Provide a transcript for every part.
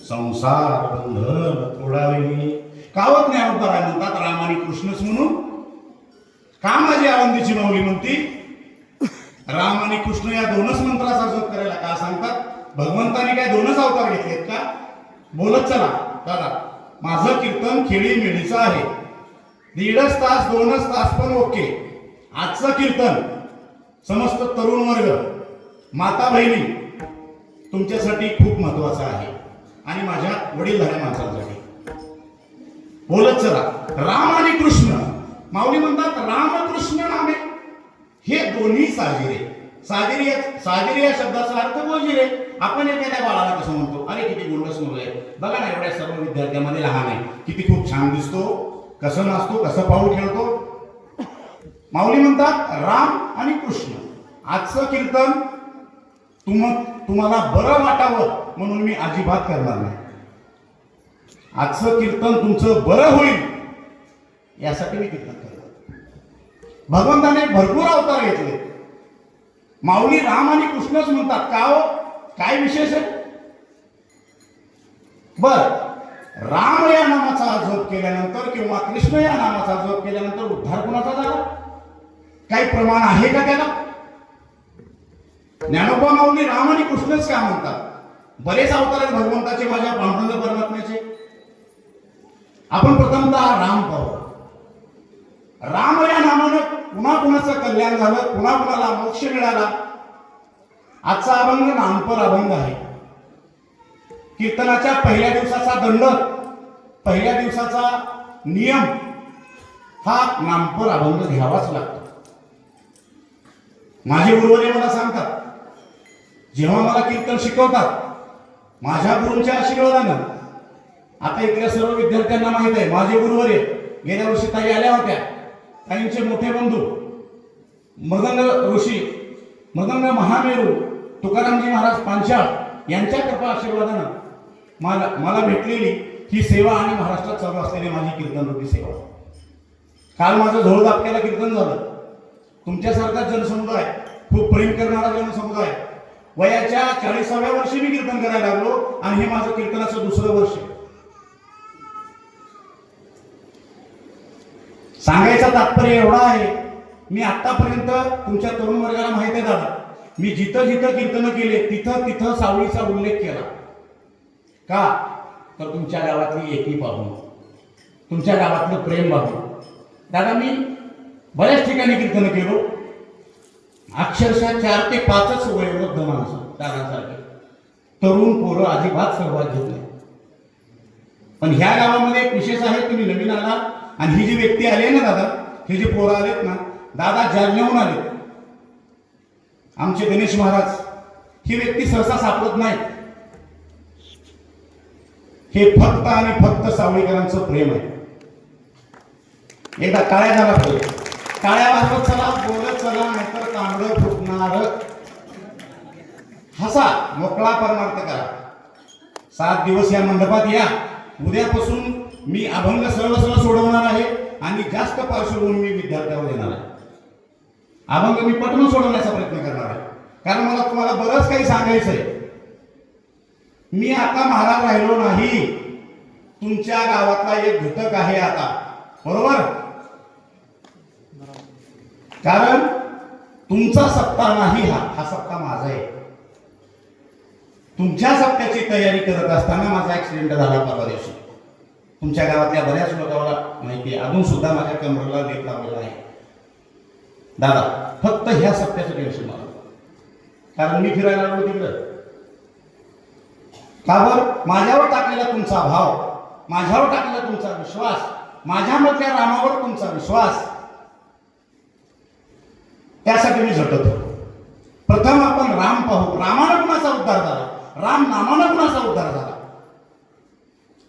संसार बंधन तोडावे कावत ज्ञानोबा काय म्हणतात, राम आणि कृष्णच म्हणून का माझी आळंदीची माऊली म्हणती राम आणि कृष्ण या दोनच मंत्राचा जप करायला का सांगतात? भगवंताने काय दोनच अवतार घेतलेत का? बोलत चला दादा, माझं कीर्तन खेळी मेळीचं आहे, 1.5 तास 2 तास पण ओके. आजचं कीर्तन समस्त तरुण वर्ग माता बहिणी तुमच्यासाठी खूप महत्वाचं आहे आणि माझ्या वडीलधाऱ्या माणसांसाठी. बोलत चला राम आणि कृष्ण. माऊली म्हणतात रामकृष्ण नामे हे दोन्ही साजिरे. साजिरे या शब्दाचा अर्थ गोजिरे. आपण एखाद्या बाळाला कसं म्हणतो, अरे किती गोंडस मुलं आहे, बघा ना एवढ्या सर्व विद्यार्थ्यांमध्ये लहान आहे, किती खूप छान दिसतो, कसं नाचतो, कसं पाऊल खेळतो. माऊली म्हणतात राम आणि कृष्ण. आजचं कीर्तन तुम्हाला बरं वाटावं म्हणून मी अजिबात करणार नाही. आजचं कीर्तन तुमचं बरं होईल यासाठी मी कीर्तन करतो. भगवंताने भरपूर अवतार घेतले. माऊली राम आणि कृष्णच म्हणतात का हो? काय विशेष आहे? बर, राम या नामाचा जप केल्यानंतर किंवा कृष्ण या नामाचा जप केल्यानंतर उद्धार कुणाचा झाला? काही प्रमाण आहे का त्याला? ज्ञानोबा माऊली राम आणि कृष्णच का म्हणतात? बरेच अवतार आहेत भगवंताचे, माझ्या पांडुरंग परमात्म्याचे. आपण प्रथमतः राम पाहू. राम या नामानं कुणाकुणाचं कल्याण झालं, कुणाकुणाला मोक्ष मिळाला. आजचा अभंग नामपर अभंग आहे. कीर्तनाच्या पहिल्या दिवसाचा दंडक, पहिल्या दिवसाचा नियम हा नामपर अभंग घ्यावाच लागतो. माझे गुरुवर्य मला सांगतात, जेव्हा मला कीर्तन शिकवतात, माझ्या गुरूंच्या आशीर्वादानं, आता इथल्या सर्व विद्यार्थ्यांना माहित आहे, माझे गुरुवर्य गेल्या वर्षी ताई आल्या होत्या. ताईंचे मोठे बंधू मदन ऋषी, मदन महामेरू तुकारामजी महाराज पांचाळ यांच्या कृपा आशीर्वादानं मला भेटलेली ही सेवा आणि महाराष्ट्रात चालू असलेली माझी कीर्तन रूपी सेवा. काल माझं झोळ दापक्याला कीर्तन झालं. तुमच्यासारखा जनसमुदाय, खूप प्रेम करणारा जनसमुदाय, वयाच्या 40व्या वर्षी मी कीर्तन करायला लागलो आणि हे माझं कीर्तनाचं 2रं वर्ष. सांगायचं तात्पर्य एवढा आहे, मी आतापर्यंत तुमच्या तरुण वर्गाला माहिती आहे दादा, मी जिथं जिथं कीर्तन केले तिथं तिथं सावळीचा उल्लेख केला. का? तर तुमच्या गावातली एकी पाहून, तुमच्या गावातलं प्रेम बघून. दादा मी बऱ्याच ठिकाणी कीर्तन केलो, अक्षरशः 4 ते 5च वयोवृद्ध माणसं दादासारखे, तरुण पोरं अजिबात सहभाग घेत नाही. पण ह्या गावामध्ये एक विशेष आहे, तुम्ही नवीन आला आणि ही जी व्यक्ती आली आहे ना दादा, हे जे पोरं आलेत ना, दादा जालन्याहून आले, आमचे गणेश महाराज, ही व्यक्ती सहसा सापडत नाही. हे फक्त आणि फक्त सावळीकरांचं प्रेम आहे. एकदा टाळ्या झाला पाहिजे, टाळ्या वाजवत चला, बोलत चला, नाहीतर तांबडं फुटणार. हसा, मोकळा परमार्थ करा. 7 दिवस या मंडपात या. उद्यापासून मी अभंग सरळ सरळ सोडवणार आहे आणि जास्त पार्श्वभूमी मी विद्यार्थ्यावर देणार आहे. अभंग मी पटवून सोडवण्याचा प्रयत्न करणार आहे, कारण मला तुम्हाला बरंच काही सांगायचं आहे. मी आता महाराज राहिलो नाही, तुमच्या गावातला एक घटक आहे आता, बरोबर? कारण तुमचा सप्ताह नाही, हा सप्ताह माझा आहे. तुमच्या सप्त्याची तयारी करत असताना माझा ऍक्सिडेंट झाला परवा दिवशी. तुमच्या गावातल्या बऱ्याच लोकांना माहिती आहे, अजून सुद्धा माझ्या कमरेला लेप लावलेला आहे. दादा फक्त ह्या सप्त्याचं टेन्शन मला, कारण मी फिरायला लागलो तिकडं. का बरं? माझ्यावर टाकलेला तुमचा भाव, माझ्यावर टाकलेला तुमचा विश्वास, माझ्यामधल्या रामावर तुमचा विश्वास, त्यासाठी मी झटत होतो. प्रथम आपण राम पाहू. रामानं कुणाचा उद्धार झाला? राम नामानं कुणाचा उद्धार झाला?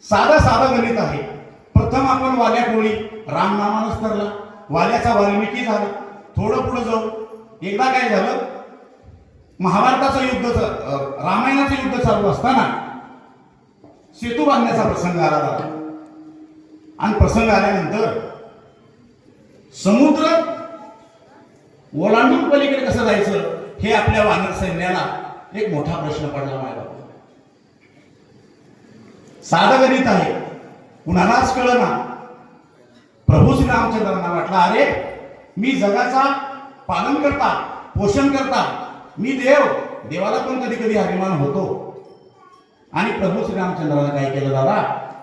साधं गणित आहे. प्रथम आपण वाल्या कोळी, राम नामानंच तरला, वाल्याचा वाल्मिकी झाला. थोडं पुढे जाऊ, एकदा काय झालं, महाभारताचं युद्ध, रामायणाचं युद्ध चालू असताना सेतू बांधण्याचा प्रसंग आला दादा. आणि प्रसंग आल्यानंतर समुद्र ओलांडून पलीकडे कसं जायचं हे आपल्या वानर सैन्याला एक मोठा प्रश्न पडला. माझ्या साधं गणित आहे, कुणालाच कळना. प्रभू श्री रामचंद्रांना वाटलं, अरे मी जगाचा पालन करता, पोषण करता, मी देवाला पण कधी कधी अभिमान होतो. आणि प्रभू श्री रामचंद्राने काय केलं दादा,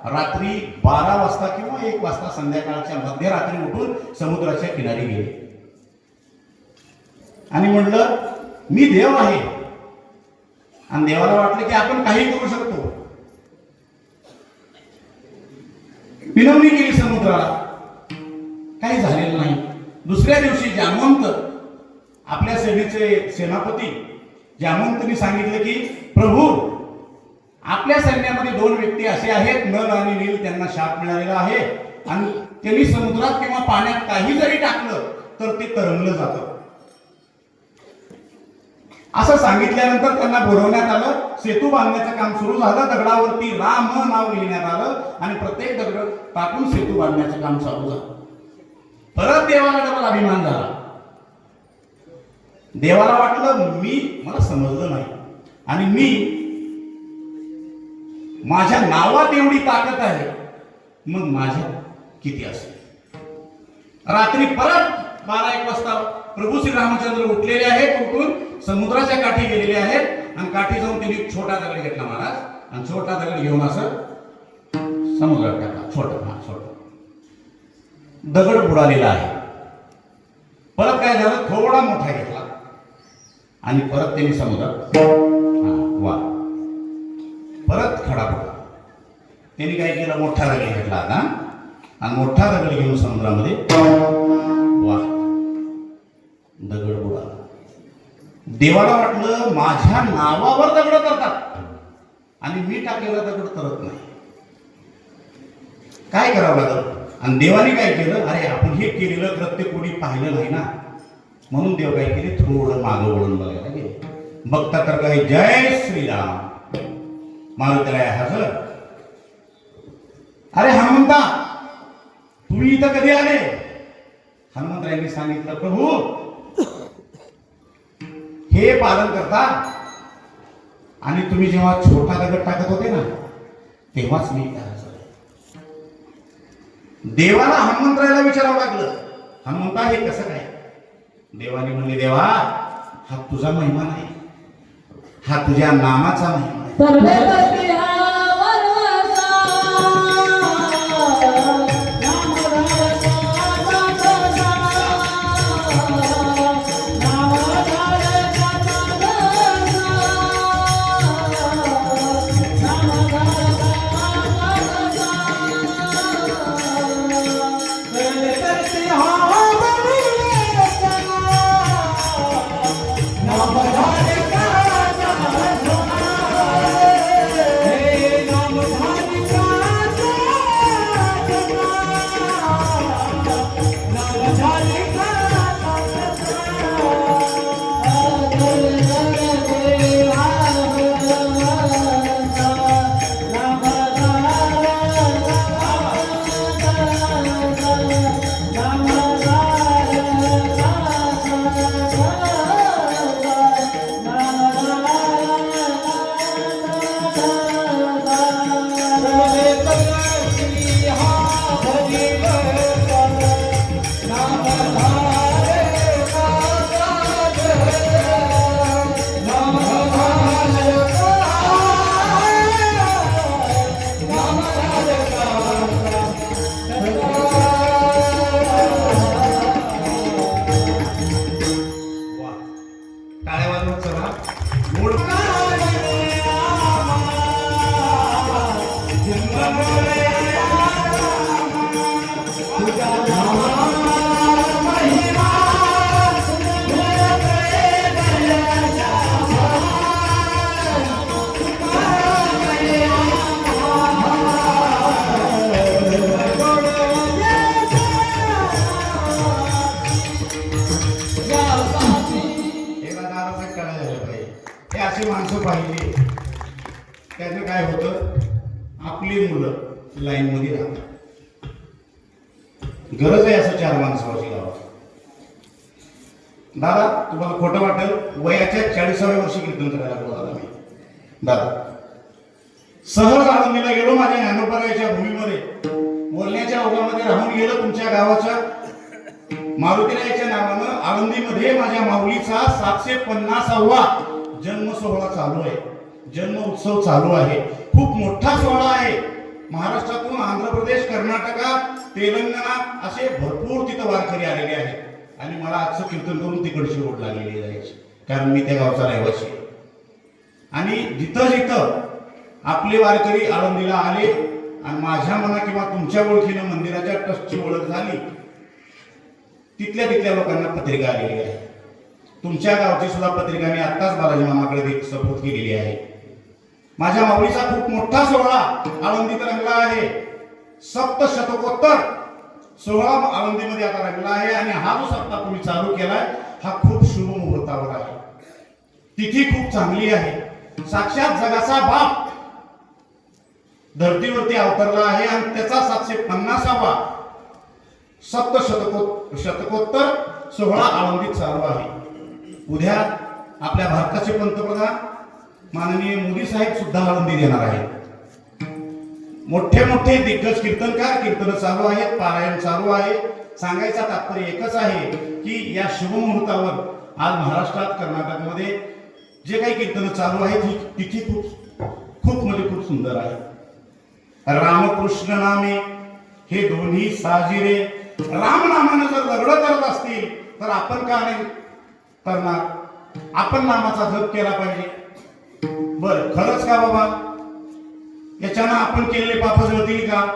रात्री 12 वाजता किंवा 1 वाजता संध्याकाळच्या मध्यरात्री उठून समुद्राच्या किनारी गेले आणि म्हणलं मी देव आहे. आणि देवाला वाटलं की आपण काही करू शकतो. विनवणी केली समुद्राला, काही झालेलं नाही. दुसऱ्या दिवशी जामवंत, आपल्या सेनेचे सेनापती जामवंतनी सांगितलं की प्रभू, आपल्या सैन्यामध्ये 2 व्यक्ती असे आहेत, नल आणि नील, त्यांना शाप मिळालेला आहे आणि त्यांनी समुद्रात किंवा पाण्यात काही जरी टाकलं तर ते तरंगलं जातं. असं सांगितल्यानंतर त्यांना बोलवण्यात आलं. सेतू बांधण्याचं काम सुरू झालं. दगडावरती राम नाव लिहिण्यात आलं आणि प्रत्येक दगड टाकून सेतू बांधण्याचं काम चालू झालं. परत देवाला डबल अभिमान झाला. देवाला वाटलं मला समजलं नाही आणि मी माझ्या नावात एवढी ताकद आहे, मग माझ्या किती असेल. रात्री परत 12-1 वाजता प्रभू श्री रामचंद्र उठलेले आहेत, उठून समुद्राच्या काठी गेलेले आहेत आणि काठी जाऊन त्यांनी छोटा दगड घेतला महाराज आणि छोटा दगड घेऊन असं समुद्रात टाकला. छोटा दगड बुडालेला आहे. परत काय झालं, थोडा मोठा घेतला आणि परत त्यांनी समुद्रात परत खडा पडला. त्यांनी काय केलं, मोठा दगड घेतला आता आणि मोठा दगड घेऊन समुद्रामध्ये दगड बुडाला. देवाला वाटलं माझ्या नावावर दगड करतात आणि मी टाकलेला दगड करत नाही, काय करावं लागलं. आणि देवाने काय केलं, अरे आपण हे केलेलं कृत्य कोणी पाहिलं नाही ना, म्हणून देव काय केले, थोडं मागं वळून बघायला गेले. बघता तर काय, जय श्रीराम. मारुतीला हजर, अरे हनुमंता तुम्ही इथं कधी आले? हनुमंतरायांनी सांगितलं, प्रभू हे पालन करता आणि तुम्ही जेव्हा छोटा दगड टाकत होते ना तेव्हाच मी इथं हजर आहे. देवाला हनुमंतरायाला विचारावं लागलं, हनुमंता हे कसं काय? देवाने म्हणले, देवा हा तुझा महिमा नाही, हा तुझ्या नामाचा महिमा आहे. माणसं पाहिजे त्याचं काय होतं आपली मुलं लाईन मध्ये राहतात. गरज आहे असं 4 माणसाची गावात. दादा तुम्हाला खोटं वाटेल वयाच्या 40व्या वर्षी कीर्तन करायला लागलो दादा मी. दादा सहज आळंदीला गेलो माझ्या ज्ञानोबराच्या भूमीमध्ये बोलण्याच्या ओघामध्ये राहून गेलो तुमच्या गावाच्या मारुतीरायाच्या नावानं आळंदीमध्ये माझ्या माऊलीचा 750वा जन्म सोहळा चालू आहे. जन्म उत्सव चालू आहे. खूप मोठा सोहळा आहे. महाराष्ट्रातून आंध्र प्रदेश, कर्नाटका, तेलंगणा असे भरपूर तिथं वारकरी आलेले आहेत आणि मला आजचं कीर्तन करून तिकडची ओढ लागलेली जायची कारण मी त्या गावचा रहिवासी आहे. आणि जिथं जिथं आपले वारकरी आळंदीला आले आणि माझ्या मना किंवा तुमच्या ओळखीनं मंदिराच्या ट्रस्टची ओळख झाली तिथल्या लोकांना पत्रिका आलेली आहे. तुमच्या गावची सुद्धा पत्रिका मी आत्ताच बालाजी मामाकडे सपोर्ट केलेली आहे. माझ्या माऊलीचा खूप मोठा सोहळा आळंदीत रंगला आहे. 7 शतकोत्तर सोहळा आळंदीमध्ये आता रंगला आहे आणि हा जो सप्ताह तुम्ही चालू केलाय हा खूप शुभ मुहूर्तावर आहे. तिथी खूप चांगली आहे. साक्षात जगाचा बाप धर्तीवरती अवतरला आहे आणि त्याचा 750वा शतकोत्तर सोहळा आळंदीत चालू आहे. उद्या आपल्या भारताचे पंतप्रधान माननीय मोदी साहेब सुद्धा आळंदीत येणार आहेत. मोठे मोठे दिग्गज कीर्तनकार कीर्तन चालू आहेत, पारायण चालू आहे. सांगायचा तात्पर्य एकच आहे की या शुभ मुहूर्तावर आज महाराष्ट्रात कर्नाटकमध्ये जे काही कीर्तन चालू आहेत ही तिथी खूप म्हणजे खूप सुंदर आहे. रामकृष्ण नामे हे दोन्ही साजिरे. राम नामानं जर लग्न करत असतील तर आपण का नाही करणार? आपण नामाचा जप केला पाहिजे. बर खरंच का बाबा याच्यानं आपण केलेले पाप जळतील का?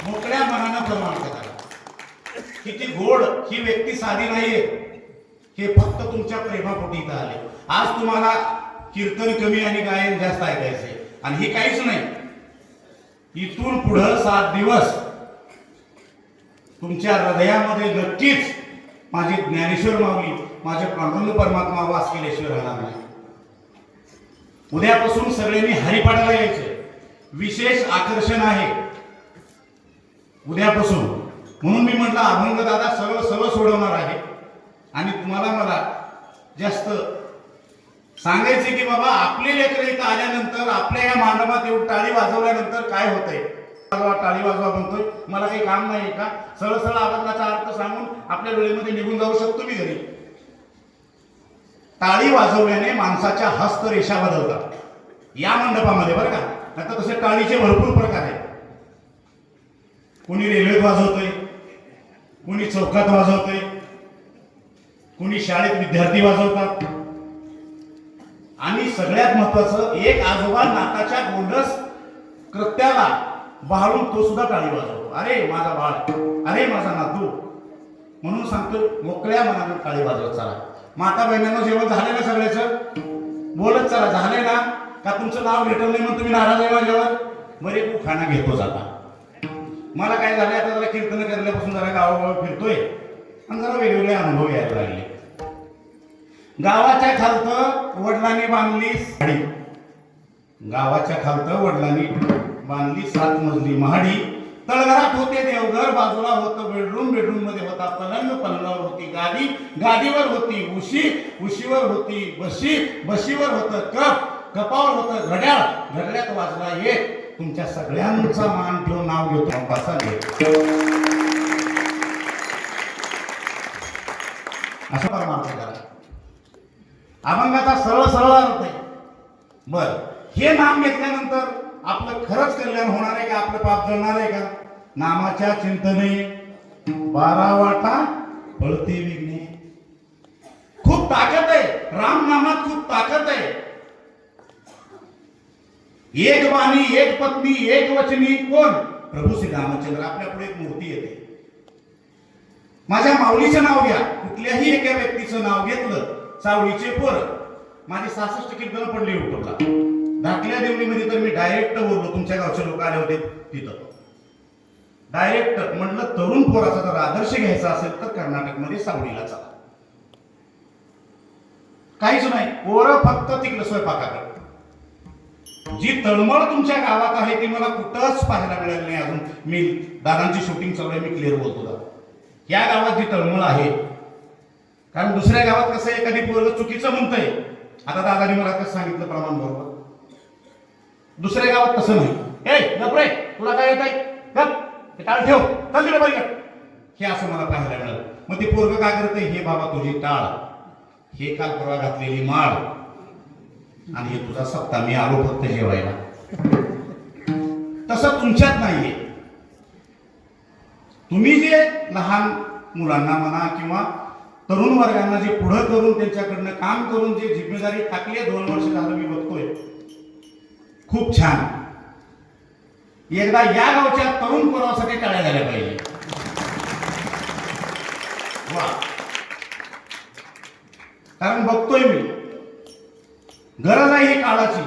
मोकळ्या मनानं प्रमाण करा. किती गोड ही व्यक्ती साधी नाहीये. हे फक्त तुमच्या प्रेमापोटी इथं आले. आज तुम्हाला कीर्तन कमी आणि गायन जास्त ऐकायचंय आणि हे काहीच नाही. इथून पुढं 7 दिवस तुमच्या हृदयामध्ये नक्कीच माझी ज्ञानेश्वर माऊली, माझे पांडुरंग परमात्मा वास केल्याशिवाय राहणार नाही. उद्यापासून सगळ्यांनी हरिपाठाला यायचं. विशेष आकर्षण आहे उद्यापासून. म्हणून मी म्हटलं अभंग दादा सगळं सोडवणार आहे आणि तुम्हाला मला जास्त सांगायचे की बाबा आपले लेकरं इथं आल्यानंतर आपल्या या मांडवात येऊन टाळी वाजवल्यानंतर काय होतंय. टाळी वाजवा म्हणतोय, मला काही काम नाही का? सरळ सरळ अभंगाचा अर्थ सांगून आपल्या वेळेमध्ये निघून जाऊ शकतो मी घरी. टाळी वाजवल्याने माणसाच्या हस्तरेषा बदलतात या मंडपामध्ये, बरं का? आता तसे टाळीचे भरपूर प्रकार आहेत. कोणी रेल्वेत वाजवतोय, कोणी चौकात वाजवतोय, कोणी शाळेत विद्यार्थी वाजवतात. आणि सगळ्यात महत्वाचं, एक आजोबा नाकाच्या गोंडस कृत्याला बहाळून तो सुद्धा टाळी वाजवतो. अरे माझा बाळ, अरे माझा नातू, म्हणून सांगतो मोकळ्या मनाने टाळी वाजवत चला. माता बहिणींना जेवण झालं ना सगळ्याचं? बोलत चला, झालंय ना? का तुमचं नाव भेटलं नाही म्हणून तुम्ही नाराज आहे माझ्यावर? बरे तू खाना घेतो जाता. मला काय झालं, आता जरा कीर्तन करण्यापासून जरा गावागाव फिरतोय आणि जरा वेगवेगळे अनुभव यायला लागले. गावाच्या खालतं वडिलांनी बांधली साडी, गावाच्या खालतं वडिलांनी बांधली 7 मजली महाडी. तळघरात होते देवघर, बाजूला होतं बेडरूम, बेडरूम मध्ये होता पलंग, पलंगावर होती गादी, गादीवर होती उशी, उशीवर होती बशी, बशीवर होतं कप, कपावर होतं घड्याळ, घड्याळात वाजला एक. तुमच्या सगळ्यांचा मान ठेवून नाव घेतो बसा. असं परमार्थ करा. अभंगाचा सरळ सरळ अर्थ आहे. बर, हे नाम घेतल्यानंतर आपलं खरंच कल्याण होणार आहे का? आपलं पाप जळणार आहे का? नामाच्या चिंतने 12 वाटा फळते विघ्ने. खूप ताकद आहे राम नामात, खूप ताकद आहे. एक बाणी, एक पत्नी, एक वचनी कोण? प्रभू श्री रामचंद्र. आपल्या पुढे एक मूर्ती येते. माझ्या माऊलीचं नाव घ्या, कुठल्याही एका व्यक्तीचं नाव घेतलं, सावळीचे पोर, माझे 66 कीर्तन पडले युट्यूबला. धाकल्या देवळीमध्ये तर मी डायरेक्ट बोललो, तुमच्या गावचे लोक आले होते तिथं. डायरेक्ट म्हटलं तरुण पोराचा जर आदर्श घ्यायचा असेल तर कर्नाटकमध्ये सावळीला चला. काहीच नाही, पोरं फक्त तिकडे स्वयंपाकाकडे. जी तळमळ तुमच्या गावात आहे ती मला कुठंच पाहायला मिळाली नाही अजून. मी दादांची शूटिंग चालू आहे, मी क्लिअर बोलतो दादा. या गावात जी तळमळ आहे, कारण दुसऱ्या गावात कसं एखादी पोरं चुकीचं म्हणतंय, आता दादानी मला कसं सांगितलं प्रमाण बरोबर, दुसऱ्या गावात तसं नाही. ए गप रे, तुला काय येत आहे, गप टाळ ठेव, चल तिकडे बघ, हे असं मला पाहायला मिळालं. मग ते पोरग काय करते, हे बाबा तुझी टाळ, हे काल परवा घातलेली माळ, आणि हे तुझा सप्ता, मी आलो फक्त जेवायला. तसं तुमच्यात नाहीये. तुम्ही जे लहान मुलांना म्हणा किंवा तरुण वर्गांना जे पुढं करून त्यांच्याकडनं काम करून जे जिम्मेदारी टाकली आहे, 2 वर्ष झालं मी बघतोय, खूप छान. एकदा या गावच्या तरुण पोरासाठी टाळ्या झाल्या पाहिजे. वा, कारण बघतोय मी, गरज आहे ही काळाची.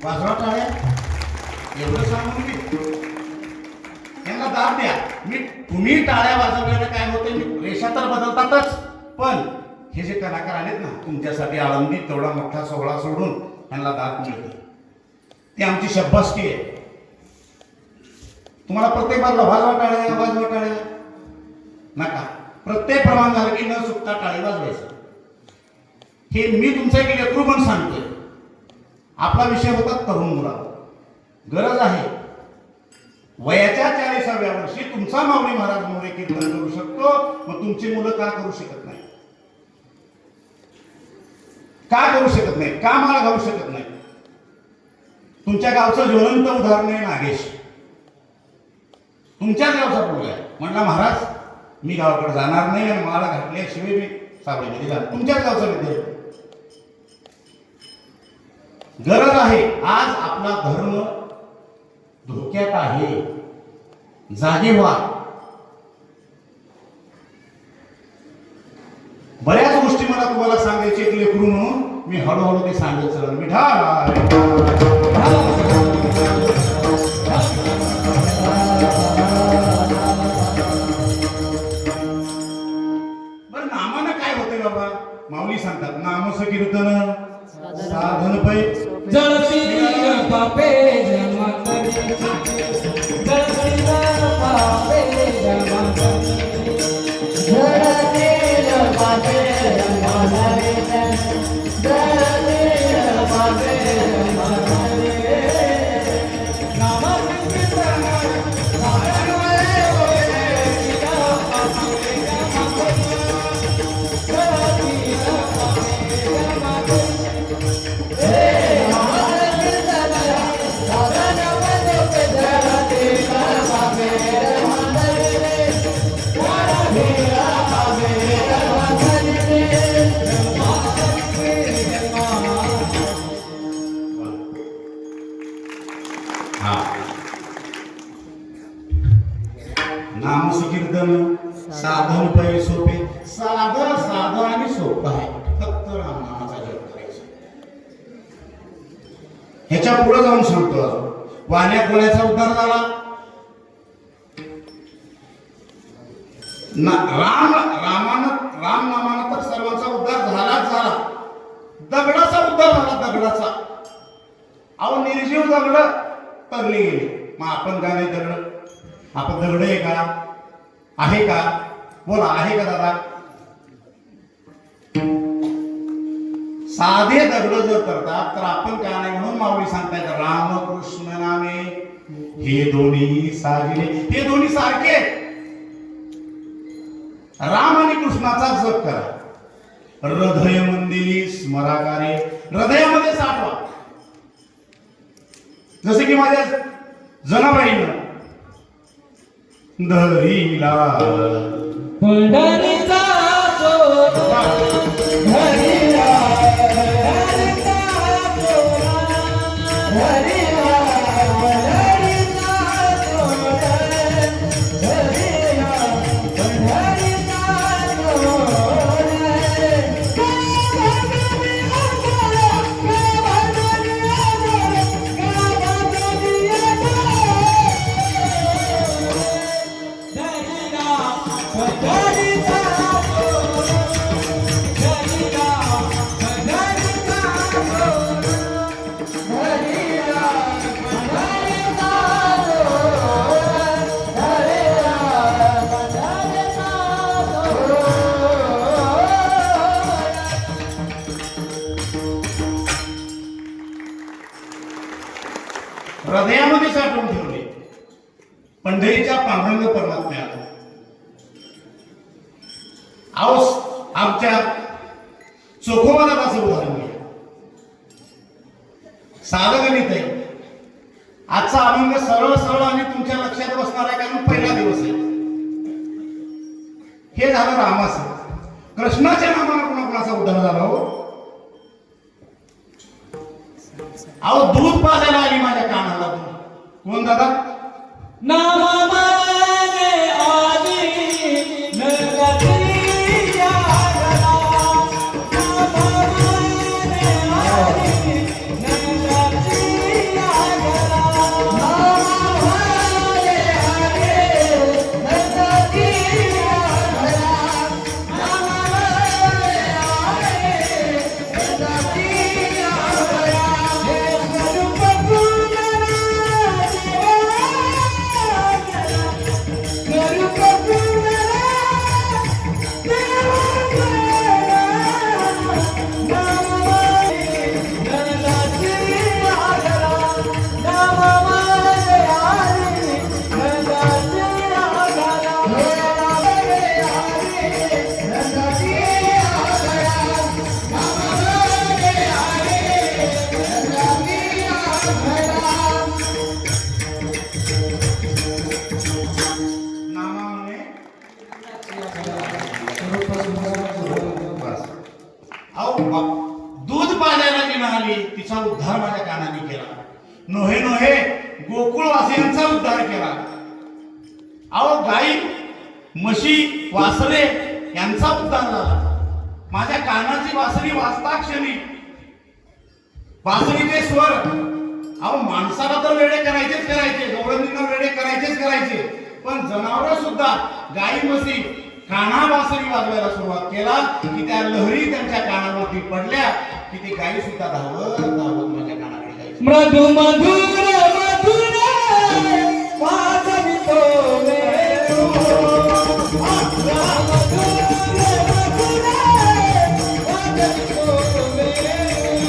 वाजवा टाळ्या, एवढं सांगून मी यांना दाब द्या. तुम्ही टाळ्या वाजवल्याने काय होते, रेषा तर बदलतातच, पण हे जे कलाकार आलेत ना तुमच्यासाठी आळंदीत तेवढा मोठा सोहळा सोडून यांना दाब मिळते, ती आमची शब्बासकी आहे. तुम्हाला प्रत्येक बाजूला वाजवा टाळ्या, वाजवा टाळ्या नका. प्रत्येक प्रमाण झालं की न चुकता टाळी वाजवायचं. हे मी तुमचं एक लेकरू पण सांगतोय. आपला विषय होता तरुण मुलांना. गरज आहे, वयाच्या 40व्या वर्षी तुमचा माऊली महाराज मोरे कीर्तन करू शकतो, मग तुमची मुलं का करू शकत नाही? का करू शकत नाही? का माळ घालू शकत नाही? तुमच्या गावचं ज्वलंत उदाहरण आहे नागेश. तुमच्याच गावचा पोरगा आहे, म्हणला महाराज मी गावाकडे जाणार नाही आणि माळ घातल्याशिवाय मी सावळीमध्ये जाणार. तुमच्याच गावचा विद्यार्थी. गरज आहे, आज आपला धर्म धोक्यात आहे, जागे व्हा. बऱ्याच गोष्टी मला तुम्हाला सांगायचे एक लेकरू म्हणून मी हळूहळू ते सांगत चाललो. विठाल बरं नामानं काय होतंय बाबा? माऊली सांगतात नामस कीर्तन साधन पै जळती पापे जमा करे जळती पापे जमा करे जळती पापे जमा करे जळती पापे जमा करे नाम कीर्तन साधन वरे होते किया पापे जमा करे जळती पापे जमा करे नाम कीर्तन साधन पै सोपे. साधं साधं आणि सोपं आहे. फक्त रामनामाचा जप करायचा. ह्याच्या पुढे जाऊन सांगतो वाण्या कोणाचा उद्धार झाला? राम नामानं तर सर्वांचा उद्धार झालाच झाला. दगडाचा उद्धार झाला. दगडाचा अहो निर्जीव दगड तरली गेली. मग आपण का नाही दगड? आपण दगड आहे का? आहे का? बोला आहे का दादा? साधे दगड जर करतात तर आपण का नाही? म्हणून माऊली सांगतायत रामकृष्ण नामे हे दोन्ही साजिले. हे दोन्ही सारखे. राम आणि कृष्णाचा जप करा. हृदय मंदिरी स्मराकारे. हृदयामध्ये साठवा. जसे की माझ्या जनाबाईनं धरीला पंढरीचा सोहळा धरीला पंढरीचा सोहळा धरीला पंढरीचा सोहळा धरीला पंढरीचा हृदयामध्ये साठवून ठेवले. पंढरीच्या पांडुरंग परमात्म्याला. अहो आमच्या चोखोबा दादाचं उदाहरण घ्या. साधं गणित आहे. आजचा अभंग सरळ सरळ आणि तुमच्या लक्षात बसणार आहे कारण पहिला दिवस आहे. हे झालं रामाचं. कृष्णाच्या नामानं कोणाकोणाचा उद्धार झाला हो? अहो दूध पाजायला आली माझ्या कानाला. कोण दादा? नामाने आली नरकती यागला नामाने आली नरकती यागला नामाने आली नरकती यागला नामाने आली नरकती यागला हे स्वरूप दूध पाजायला जी आली तिचा उद्धार माझ्या कानाने केला. नोहे नोहे गोकुळवासियांचा उद्धार केला. अहो गाई म्हशी वासरे यांचा उद्धार झाला. माझ्या कानाची बासरी वाजता क्षणी बासरीचे स्वर, अहो माणसाला तर वेडे करायचेच करायचे, गवळणींना वेडे करायचेच करायचे, पण जनावर सुद्धा गाई म्हशी काना बासरी वाजवायला सुरुवात केला की त्या लहरी त्यांच्या कानावरती पडल्या की ते गाई सुद्धा धावत धावत माझ्या कानाकडे जायचे. मधु मधुर मधुर वाजवितो वेणू. मधुर मधुर वाजवितो वेणू.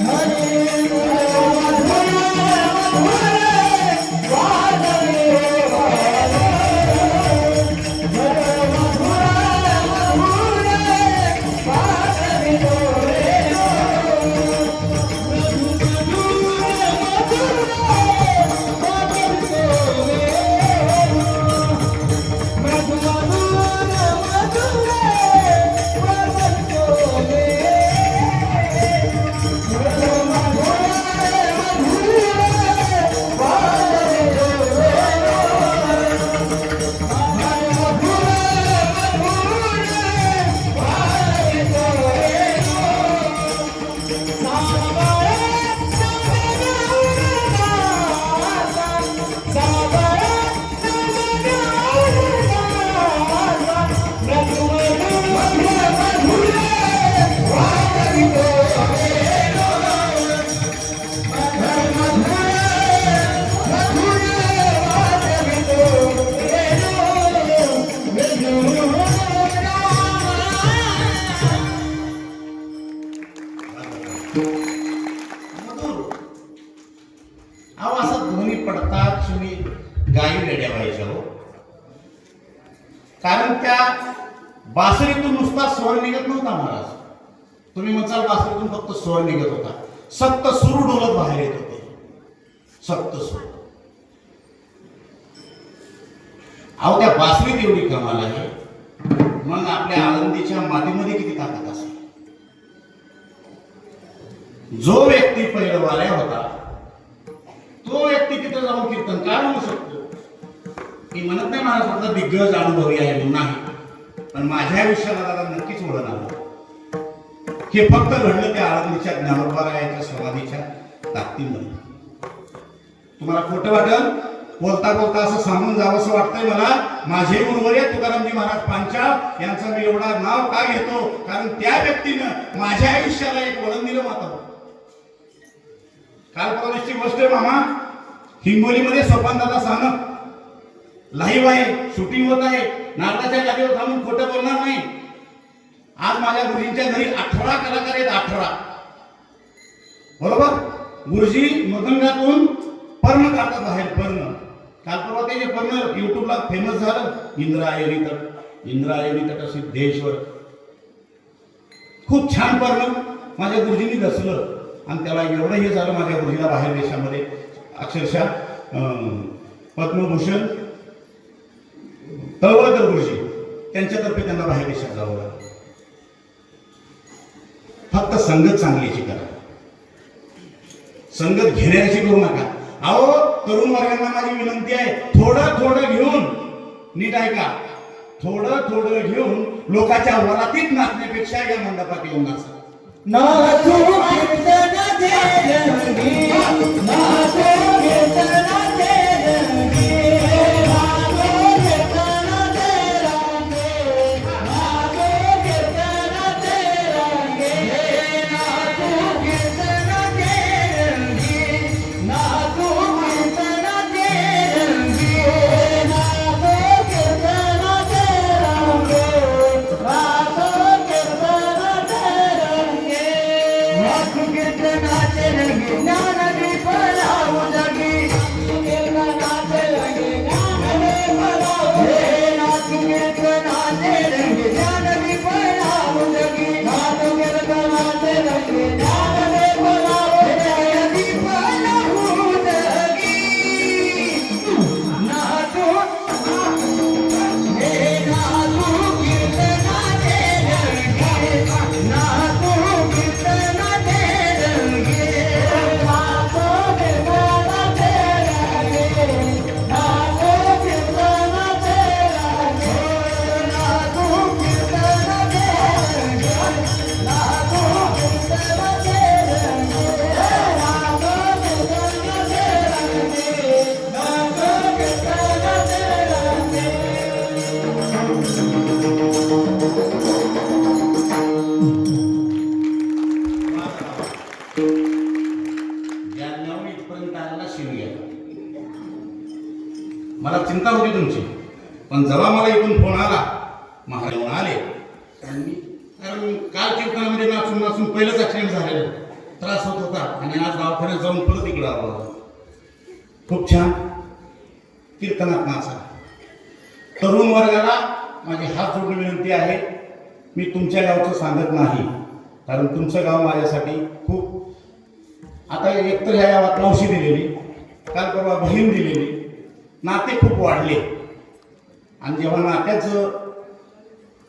हरे मधुर मधुर वाजवितो अहो असं ध्वनी पडतात क्षणी गायी रेड्या व्हायच्या हो. कारण त्या बासरीतून नुसता स्वर निघत नव्हता महाराज. तुम्ही म्हणसाल बासरीतून फक्त स्वर निघत होता, सप्त सुरू डोलत बाहेर येत होते. सप्त सूर. अहो त्या बासरीत एवढी कमाल आहे, मग आपल्या आळंदीच्या मातीमध्ये किती ताकद असेल. जो व्यक्ती पैलवाल्या होता तो व्यक्ती तिथं जाऊन कीर्तन का म्हणू शकतो. मी म्हणत नाही मला स्वतः दिग्गज अनुभवी आहे म्हणून नाही, पण माझ्या आयुष्याला दादा नक्कीच ओढण आलं. हे फक्त घडलं त्या आळंदीच्या ज्ञानोबारायाच्या समाधीच्या ताकदीमध्ये. तुम्हाला खोटं वाटेल, बोलता बोलता असं सांगून जावंसं वाटतंय मला. माझे गुरुवर्य तुकारामजी महाराज पांचाळ यांचं मी एवढा नाव का घेतो, कारण त्या व्यक्तीनं माझ्या आयुष्याला एक वळण दिलं माता. काल परवाची गोष्ट आहे मामा, हिंगोलीमध्ये सोपानदादा सांग लाईव्ह आहे, शूटिंग होत आहे. नाटकाच्या जागेवर थांबून खोटं बोलणार नाही. आज माझ्या गुरुजींच्या घरी 18 कलाकार आहेत. 18 बरोबर. गुरुजी मृदंगातून पर्ण काढतात बाहेर. पर्ण काल परवा ते पर्ण युट्यूबला फेमस झालं. इंद्रायणी तट, इंद्रायणी तट सिद्धेश्वर. खूप छान पर्ण माझ्या गुरुजींनी दसलं आणि त्याला एवढं हे झालं माझ्या गुरुजीला बाहेर देशामध्ये अक्षरशः पद्मभूषण तळवळकर गुरुजी त्यांच्यातर्फे त्यांना बाहेर देशात जावं लागलं. फक्त संगत चांगलीची करा, संगत घेण्याची करू नका. अहो तरुण वर्गांना माझी विनंती आहे, थोडं थोडं घेऊन, नीट ऐका, थोडं थोडं घेऊन लोकांच्या वरातीत नाचण्यापेक्षा या मंडपात येऊन नाचा. नाचू कीर्तनाचे रंगी, नाचू कीर्तनाचे रंगी, नाचू कीर्तनाचे रंगी, नाचू कीर्तनाचे रंगी, नाचू कीर्तनाचे रंगी, नाचू कीर्तनाचे रंगी, नाचू कीर्तनाचे रंगी, नाचू कीर्तनाचे रंगी, ज्ञानदीप लावू जगी, कीर्तनाचे रंगी, ज्ञानदीप लावू जगी, नाचू कीर्तनाचे रंगी, ज्ञानदीप लावू जगी, नाचू कीर्तनाचे रंगी, ज्ञानदीप लावू जगी, दीप लावू जगी, नाचू हे नाचू कीर्तनाचे रंगी, नाचू कीर्तनाचे रंगी, नाचू कीर्तनाचे रंगी, नाचू कीर्तनाचे रंगी, नाचू कीर्तनाचे रंगी. जालन्याहून इथपर्यंत आलेला शिन गेला. मला चिंता होती तुमची, पण जेव्हा मला इथून फोन आला महाराज येऊन आले आणि कारण काल कीर्तनामध्ये नाचून नाचून पहिलंच ऍक्सिडेंट झालेलं, त्रास होत होता आणि आज दवाखान्यात जाऊन परत इकडं आलो. खूप छान कीर्तनात नाचा. तरुण वर्गाला माझी हात जोडून विनंती आहे, मी तुमच्या गावचं सांगत नाही कारण तुमचं गाव माझ्यासाठी खूप, आता एकतर ह्या गावात मावशी दिलेली, काल परवा बहीण दिलेली, नाते खूप वाढले आणि जेव्हा नात्याचं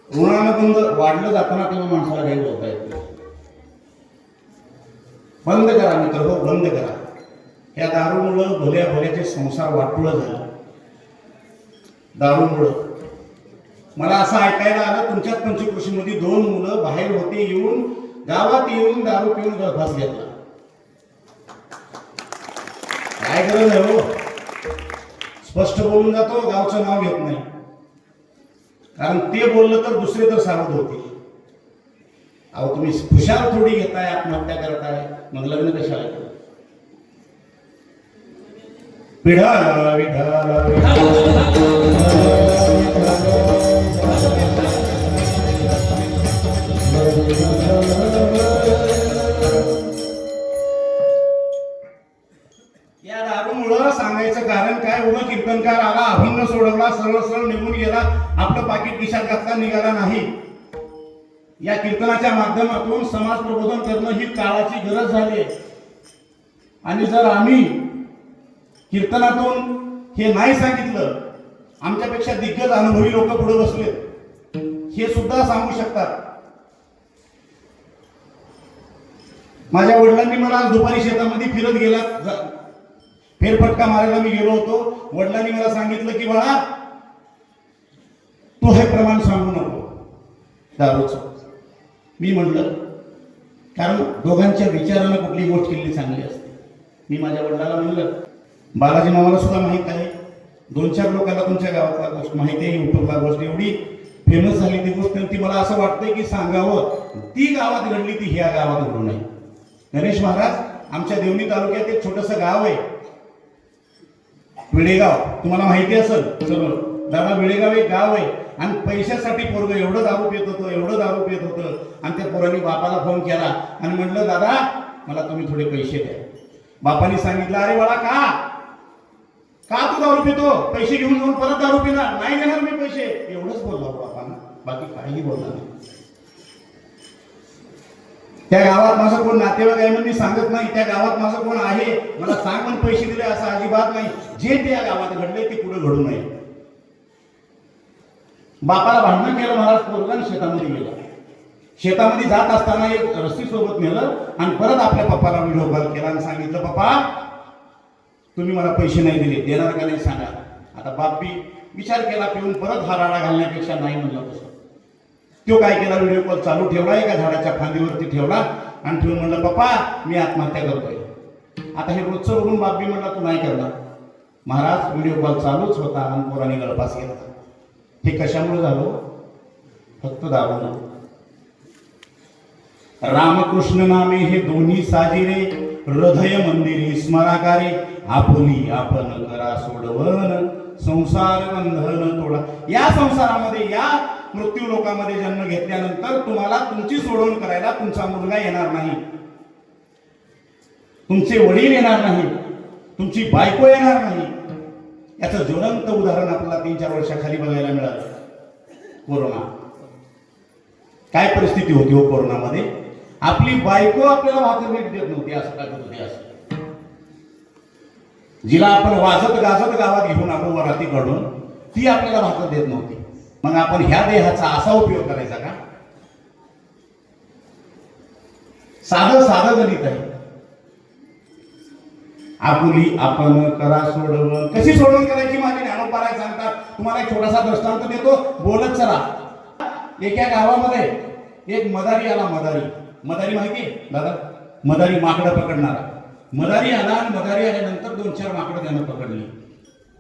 ऋणानुबंध वाढलं जाताना तेव्हा माणसाला काही बोलता येत नाही. बंद करा मित्र हो, बंद करा. या दारूमुळं भल्या भल्याचे संसार वाटुळं झालं. दारूमुळं मला असं ऐकायला आलं तुमच्याच पंचकृषीमध्ये 2 मुलं बाहेर होते, येऊन गावात येऊन दारू पिऊन गर्भास घेतला. काय गरज आहे हो? स्पष्ट बोलून जातो, गावचं नाव घेत नाही. कारण ते बोललं तर दुसरे तर सावध होते. अहो तुम्ही खुशाल थोडी घेताय, आत्महत्या करताय, मग लग्न कशाला केलं? विठ्ठल विठ्ठल या दारूमुळं सांगायचं कारण काय, उभं कीर्तनकार आला, अभिन्न सोडवला, सरळ सरळ निघून गेला, आपलं पाकिट खिशात घातला, निघाला नाही. या कीर्तनाच्या माध्यमातून समाज प्रबोधन करणं ही काळाची गरज झाली आहे. आणि जर आम्ही कीर्तनातून हे नाही सांगितलं, आमच्यापेक्षा दिग्गज अनुभवी लोक पुढे बसले, हे सुद्धा सांगू शकतात. माझ्या वडिलांनी मला आज दुपारी शेतामध्ये फिरत गेला, फेरफटका मारायला मी गेलो होतो. वडिलांनी मला सांगितलं की बाळा तू हे प्रमाण सांगू नको दारूचं. मी म्हणलं कारण दोघांच्या विचारानं कुठली गोष्ट केलेली चांगली असते. मी माझ्या वडिलांना म्हणलं, बालाजी मामाला सुद्धा माहित आहे, 2-4 लोकांना तुमच्या गावातला गोष्ट माहिती आहे, युट्यूबला गोष्ट एवढी फेमस झाली ती गोष्ट, ती मला असं वाटतंय की सांगावं. ती गावात घडली ती ह्या गावात घडू नये. गणेश महाराज, आमच्या देवणी तालुक्यात एक छोटंसं गाव आहे विडेगाव, तुम्हाला माहिती असेल सगळं. दादा विडेगाव एक गाव आहे आणि पैशासाठी पोरगं एवढं दारू पित होतं, एवढं दारू पित होतं. आणि त्या पोरांनी बापाला फोन केला आणि म्हटलं दादा मला तुम्ही थोडे पैसे द्या. बापाने सांगितलं अरे बाळा का तू दारू पितो, पैसे घेऊन जाऊन परत दारू पिणार नाही, देणार मी पैसे, एवढंच बोलला बापानं, बाकी काहीही बोलला नाही. त्या गावात माझं कोण नातेवाईक आहे म्हणून मी सांगत नाही, त्या गावात माझं कोण आहे मला सांग पण पैसे दिले असं अजिबात नाही. जे त्या गावात घडले ते पुढे घडू नये. बापाला भांडण केलं महाराज, पोरगण शेतामध्ये गेला. शेतामध्ये जात असताना एक रस्सी सोबत नेलं आणि परत आपल्या पप्पाला व्हिडिओ कॉल केला आणि सांगितलं पप्पा तुम्ही मला पैसे नाही दिले, देणार का नाही सांगा. आता बाप बी विचार केला, पिऊन परत हा राडा घालण्यापेक्षा नाही म्हणलं तसं. तो काय केला, व्हिडिओ कॉल चालू ठेवला, एका झाडाच्या फांदीवरती ठेवला आणि ठेवून म्हणलं पप्पा मी आत्महत्या करतोय. आता हे रोजचं बघून बाप बी म्हणला तू नाही करणार. महाराज व्हिडिओ कॉल चालूच होता आणि पोराने गळपास केला. हे कशामुळे झालं? फक्त दारू. रामकृष्ण नामे हे दोन्ही साजिरे, हृदय मंदिरी स्मराकारे, आपुली आपण करा सोडवन, संसार बंधन तोडा. या संसारामध्ये, या मृत्यू लोकामध्ये जन्म घेतल्यानंतर तुम्हाला तुमची सोडवण करायला तुमचा मुलगा येणार नाही, तुमचे वडील येणार नाही, तुमची बायको येणार नाही. याचं ज्वलंत उदाहरण आपल्याला 3-4 वर्षाखाली बघायला मिळालं. कोरोना. काय परिस्थिती होती हो कोरोनामध्ये? आपली बायको आपल्याला भाकर नीट देत नव्हती, असं काय होती. असं जिला आपण वाजत गाजत गावात घेऊन आलो वराती काढून, ती आपल्याला भाकर देत नव्हती. मग आपण ह्या देहाचा असा उपयोग करायचा का? साधं गणित आहे. आपुली आपण करा सोडवण. कशी सोडवण करायची माझी ज्ञानोपाराय सांगतात. तुम्हाला एक छोटासा दृष्टांत देतो, बोलत चला. एका गावामध्ये एक मदारी आला. मदारी माहिती आहे दादा? मदारी माकडं पकडणारा. मदारी आला आणि मदारी आल्यानंतर 2-4 माकडं त्यानं पकडली,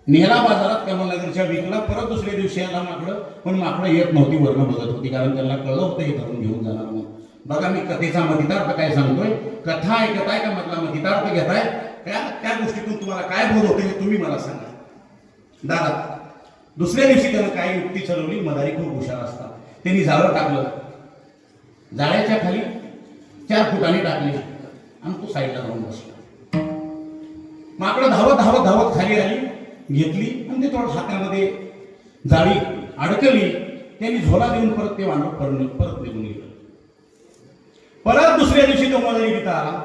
नेला बाजारात कमलनगरच्या विकला. परत दुसऱ्या दिवशी आला माकडं, पण माकडं येत नव्हती, वर्ण बघत होती, कारण त्यांना कळलं होतं हे धरून घेऊन जाणार. बघा मी कथेचा मतितार्थ काय सांगतोय, कथा ऐकताय का मधला मतितार्थ घेताय, त्या गोष्टीतून तुम्हाला काय बोध होते हे तुम्ही मला सांगा. दादा दुसऱ्या दिवशी त्यानं काय युक्ती चालवली. मदारी खूप हुशार असतात. त्यांनी जाळं टाकलं, जाळ्याच्या खाली 4 फुटाने टाकले आणि तो साईडला जाऊन बसला. माकडं धावत धावत धावत खाली आली, घेतली आणि ते थोडं हातामध्ये जाळी अडकली. त्यांनी झोला देऊन परत ते वांडर परत निघून गेलं. परत दुसऱ्या दिवशी तो मदारी तिथं आला.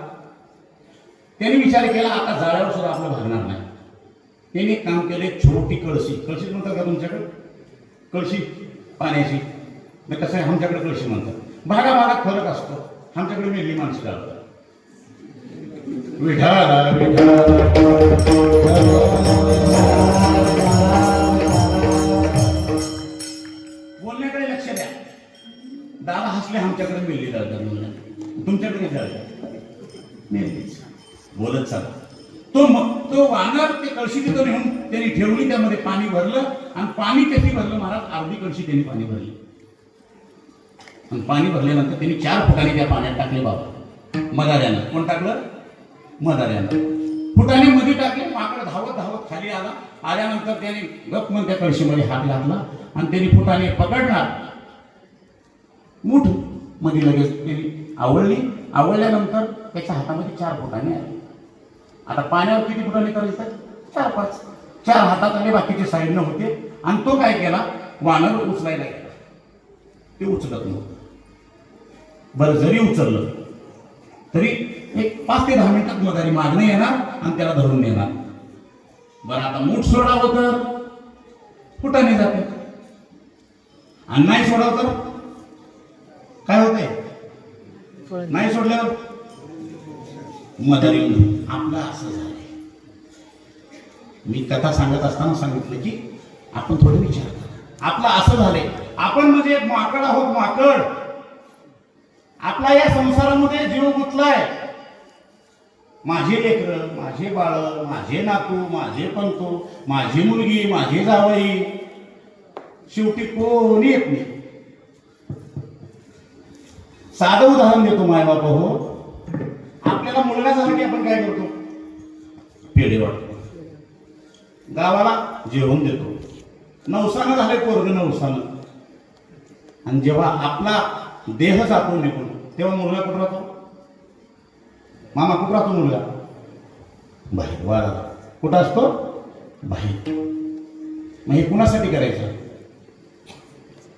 त्यांनी विचार केला आता जाळ्यावर सुद्धा आपलं भागणार नाही. त्यांनी एक काम केले, छोटी कळशी, कळशीच म्हणतात का तुमच्याकडे, कळशी पाण्याची, मग कसं आहे आमच्याकडे कळशी म्हणतात. भागाभागात फरक असतो. आमच्याकडे मेली माणसं चालतात. विठाला बोलण्याकडे लक्ष द्या. दादा हसले, आमच्याकडे मेली चालतात म्हणून, तुमच्याकडे चालतात मेलीच. बोलत चालत तो वानर ते कळशी तिथं नेऊन त्यांनी ठेवली. त्यामध्ये पाणी भरलं आणि पाणी किती भरलं महाराज, अर्धी कळशी त्यांनी पाणी भरली. आणि पाणी भरल्यानंतर त्यांनी 4 फुटाने त्या पाण्यात टाकले बाबा मदाऱ्यानं. कोण टाकलं? मदाऱ्यानं. फुटाने मध्ये टाकले. माकडं धावत धावत खाली आला. आल्यानंतर त्याने गपमन त्या कळशीमध्ये हात घातला आणि त्यांनी फुटाने पकडला. मूठ मध्ये लगेच त्यांनी आवळली. आवळल्यानंतर त्याच्या हातामध्ये 4 फुटाने आले. आता पाण्यावर किती फुटाने करायचं? 4-5. 4 हातात आले, बाकीचे साईडनं होते. आणि तो काय केला, वानर उचलायला गेला. ते उचलत नव्हतं. बरं जरी उचललं तरी एक 5 ते 10 मिनिटात मदारी मागणं येणार आणि त्याला धरून नेणार. बरं आता मूठ सोडावं तर फुटाने जाते आणि नाही सोडावं तर काय होतंय? नाही सोडल्यावर मदारी आपलं असं झालंय. मी कथा सांगत असताना सांगितलं की आपण थोडं विचार करा. आपलं असं झालंय, आपण म्हणजे एक माकड आहोत. माकड आपला या संसारामध्ये जीव गुंतलाय. माझे लेकर, माझे बाळ, माझे नातू, माझे पंतू, माझी मुलगी, माझे जावई, शेवटी कोणी येत नाही. साधं उदाहरण देतो मायबापा हो. आपल्याला मुलगा झाला की आपण काय करतो? पेढे वाटतो, गावाला जेवण देतो. नवसानं झाले पोरग नवसानं. आणि जेव्हा आपला देह जातो निघून तेव्हा मुलगा कुठं राहतो? मामा कुठं राहतो मुलगा? बाहेर वारा. कुठं असतो? बाहेर. मग हे कुणासाठी करायचं?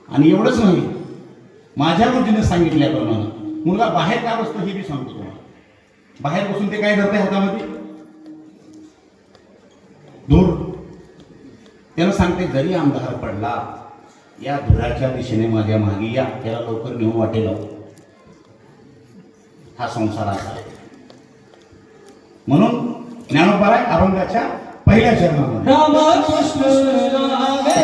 आणि एवढंच नाही, माझ्या गुरुजीने सांगितल्याप्रमाणे मुलगा बाहेर का बसतो हे बी सांगतो तुम्हाला. बाहेर बसून ते काय करते हातामध्ये? धूर. त्यानं सांगते जरी अंधार पडला या धुराच्या दिशेने माझ्या मागे या, त्याला लवकर नेऊन वाटेल. हा संसार असा आहे. म्हणून ज्ञानोबाराय अभंगाच्या पहिल्या चरणामध्ये रामकृष्ण नामे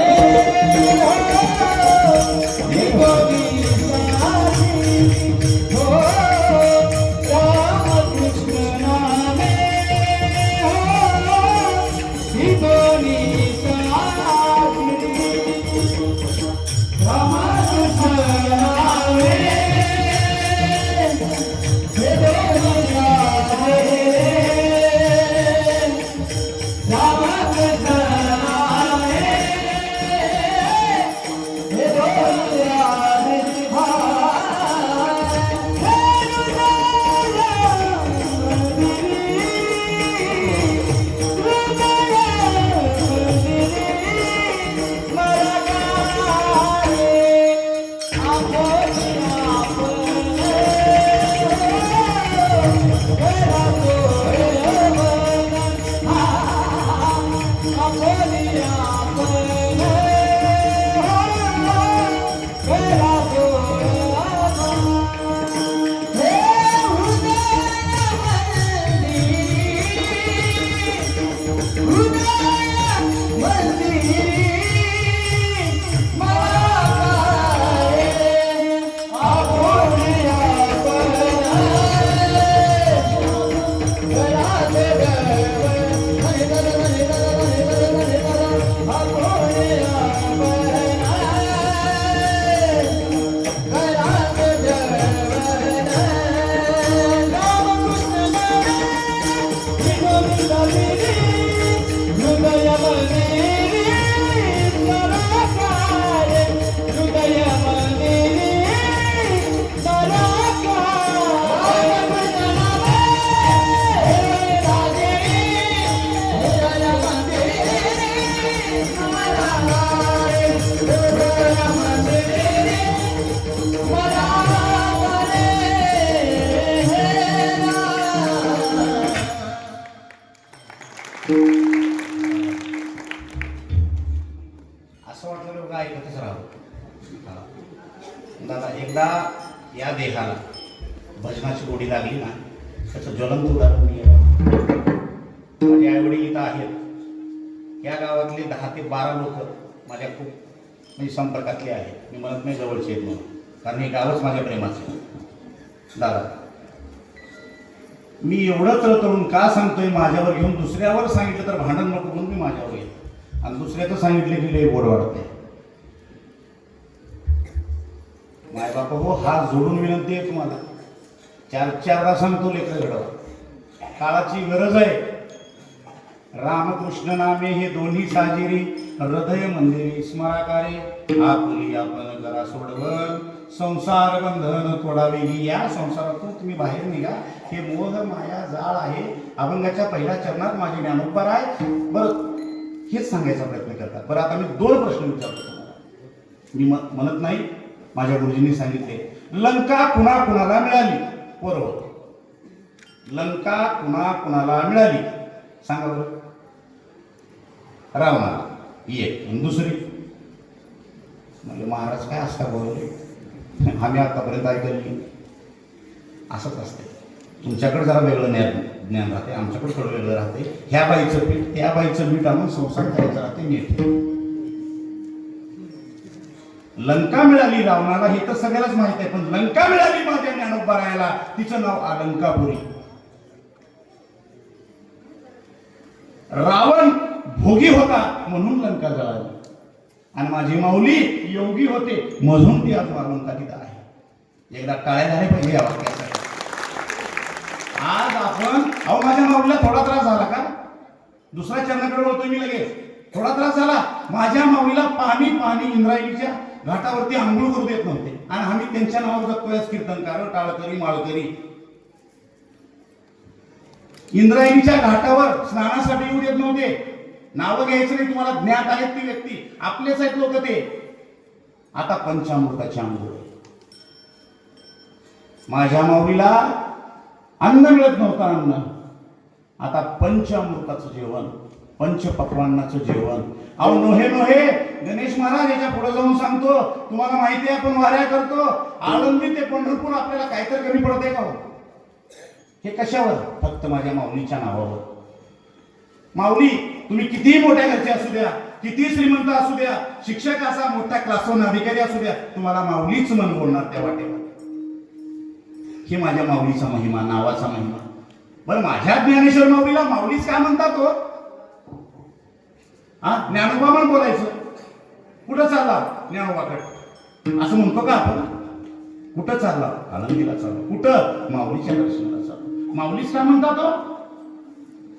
देहाला भजनाची गोडी लागली ना त्याचं ज्वलंत उदाहरण मी आहे. माझे आईवडील इथं आहेत. या गावातले 10 ते 12 लोक माझ्या खूप म्हणजे संपर्कातले आहेत. मी म्हणत नाही जवळचे आहेत म्हणून, कारण हे गावच माझ्या प्रेमाचं आहे. दादा, मी एवढं तळतळून का सांगतोय माझ्यावर घेऊन, दुसऱ्यावर सांगितलं तर भांडण नको म्हणून मी माझ्यावर येतो, आणि दुसऱ्याचं सांगितलं की लय गोड वाटते. मायबापा हो, हात जोडून विनंती आहे तुम्हाला, 4-4दा सांगतो लेकर घडवा. काळाची गरज आहे. रामकृष्ण नामे हे दोन्ही साजिरी, हृदय मंदिरी स्मराकारे, आपुली आपण करा सोडवण, संसार बंधन तोडावेगी. या संसारातून तुम्ही बाहेर निघा. हे मोह माया जाळ आहे. अभंगाच्या पहिल्या चरणात माझे ज्ञानोबा आहे. बरं, हेच सांगायचा प्रयत्न करतात. बरं, आता मी 2 प्रश्न विचारतो तुम्हाला. मी म्हणत नाही, माझ्या गुरुजींनी सांगितले, लंका कुणा कुणाला मिळाली? बरोबर, लंका कुणा कुणाला मिळाली? सांगा बरं. रावणाला. एक. दुसरी म्हणजे महाराज काय असता बोलले, आम्ही आतापर्यंत ऐकली. असंच असते. तुमच्याकडे जरा वेगळं ज्ञान राहते, आमच्याकडे थोडं वेगळं राहते. ह्या बाईचं पीठ त्या बाईचं मीठ आणून संसार करायचं राहते नीट. लंका मिळाली रावणाला हे तर सगळ्यालाच माहित आहे, पण लंका मिळाली माझ्या ज्ञानोबा रायाला, तिचं नाव अलंकापुरी. रावण भोगी होता म्हणून लंका जळाली, आणि माझी माऊली योगी होते म्हणून ती आज अलंका तिथं आहे. एकदा टाळ्या झाले पाहिजे या वाक्यासाठी. आज आपण, अहो माझ्या माऊलीला थोडा त्रास झाला का? दुसऱ्या चरणाकडे बोलतोय मी लगेच. थोडा त्रास झाला. माझ्या माऊलीला पाणी इंद्रायणीच्या घाटावरती आंघोळ करू देत नव्हते, आणि आम्ही त्यांच्या नावावर जगतोय कीर्तनकार, टाळकरी, माळकरी. इंद्रायणीच्या घाटावर स्नानासाठी येऊ देत नव्हते. नावं घ्यायचं नाही, तुम्हाला ज्ञात आहेत ती व्यक्ती, आपलेच आहेत लोक ते. आता पंचामृताची आंघोळ. माझ्या माऊलीला अन्न मिळत नव्हतं, अन्न. आता पंचामृताचं जेवण, पंचपक्वान्नाचं जेवण. अहो नोहे गणेश महाराज याच्या पुढे जाऊन सांगतो, तुम्हाला माहिती आहे आपण वाऱ्या करतो, आळंदी ते पंढरपूर आपल्याला काहीतरी कमी पडते का हो? हे कशावर? फक्त माझ्या माऊलीच्या नावावर. माऊली, तुम्ही कितीही मोठ्या घरचे असू द्या, किती श्रीमंत असू द्या, शिक्षक असा, मोठ्या क्लासवर अधिकारी असू द्या, तुम्हाला माऊलीच मन बोलणार त्या वाटेवर. ही माझ्या माऊलीचा महिमा, नावाचा महिमा. बरं, माझ्या ज्ञानेश्वर माऊलीला माऊलीच का म्हणतात हो? ज्ञानोबा म्हणून बोलायचं. कुठं चालला ज्ञानोबाकडे असं म्हणतो का आपण? कुठं चालला? आनंदीला चालला. कुठं? माऊलीच्या दर्शनाला चालला. माऊलीच का म्हणतात हो?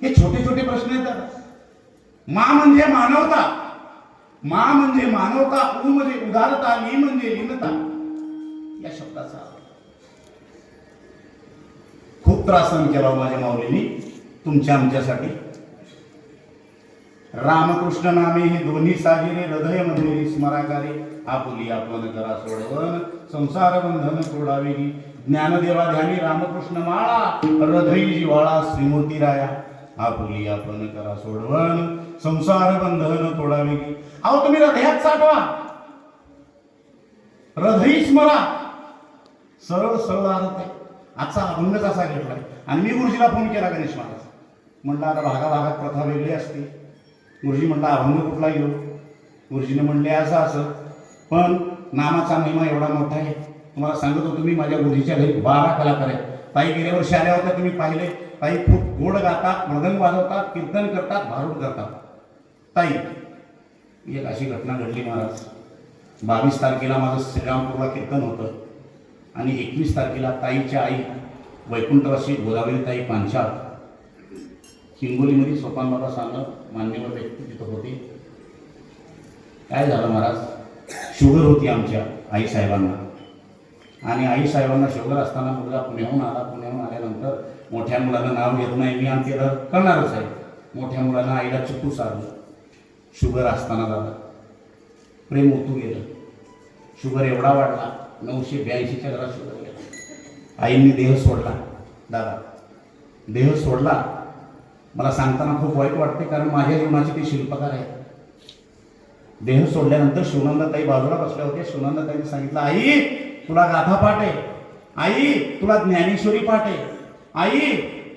हे छोटे छोटे प्रश्न येतात. मा म्हणजे मानवता, मा म्हणजे मानवता, उ म्हणजे उदारता, ली म्हणजे लीनता. या शब्दाचा खूप त्रास सहन केला माझ्या माऊलींनी तुमच्या आमच्यासाठी. रामकृष्ण नामे हे दोन्ही साजिरे, हृदय मंदिरी स्मराकारे, आपुली आपण करा सोडवण, संसार बंधन तोडावेगी. ज्ञानदेवा ध्यानी रामकृष्ण माळा, हृदय जिवाळा श्रीमूर्ती राया, आपुली आपण करा सोडवण, संसार बंधन तोडावेगी. अहो तुम्ही हृदयात साठवा, हृदय स्मरा. सरळ सरळ अर्थ आहे. आजचा अभंगच असा घेतलाय. आणि मी गुरुजीला फोन केला, गणेश महाराज म्हणला आता भागाभागात प्रथा वेगळी असते. गुरुजी म्हणला अभंग कुठला घेऊ? गुरुजीने म्हणले असं असं, पण नामाचा महिमा एवढा मोठा आहे. तुम्हाला सांगत होतो मी, माझ्या गुरुजीच्या घरी 12 कलाकार आहेत. ताई गेल्या वर्षी आल्या होत्या, तुम्ही पाहिले. ताई खूप गोड गातात, मृदंग वाजवतात, कीर्तन करतात, भारूड करतात. ताई, एक अशी घटना घडली महाराज. 22 तारखेला माझं श्रीरामपूरला कीर्तन होतं, आणि 21 तारखेला ताईच्या आई वैकुंठवासी गोदावरी ताई पांचाळ हिंगोलीमध्ये सोपान बाबा सांगत मान्यवर व्यक्ती तिथं होते. काय झालं महाराज, शुगर होती आमच्या आईसाहेबांना, आणि आईसाहेबांना शुगर असताना मुलगा पुण्याहून आला. पुण्याहून आल्यानंतर मोठ्या मुलानं नाव घेत नाही, मी आमच्या घर करणारच आहे. मोठ्या मुलानं आईला चुकू सारलं. शुगर असताना दादा प्रेम उतू गेलं. शुगर एवढा वाढला, 982च्या घरात शुगर गेला. आईंनी देह सोडला. दादा देह सोडला. मला सांगताना खूप वाईट वाटते, कारण माझ्या जीवनाचे ते शिल्पकार आहेत. देह सोडल्यानंतर शिवनंदाताई बाजूला बसल्या होत्या. शिवनंदाताईने सांगितलं, आई तुला गाथा पाठ आहे. आई तुला ज्ञानेश्वरी पाठ आहे, आई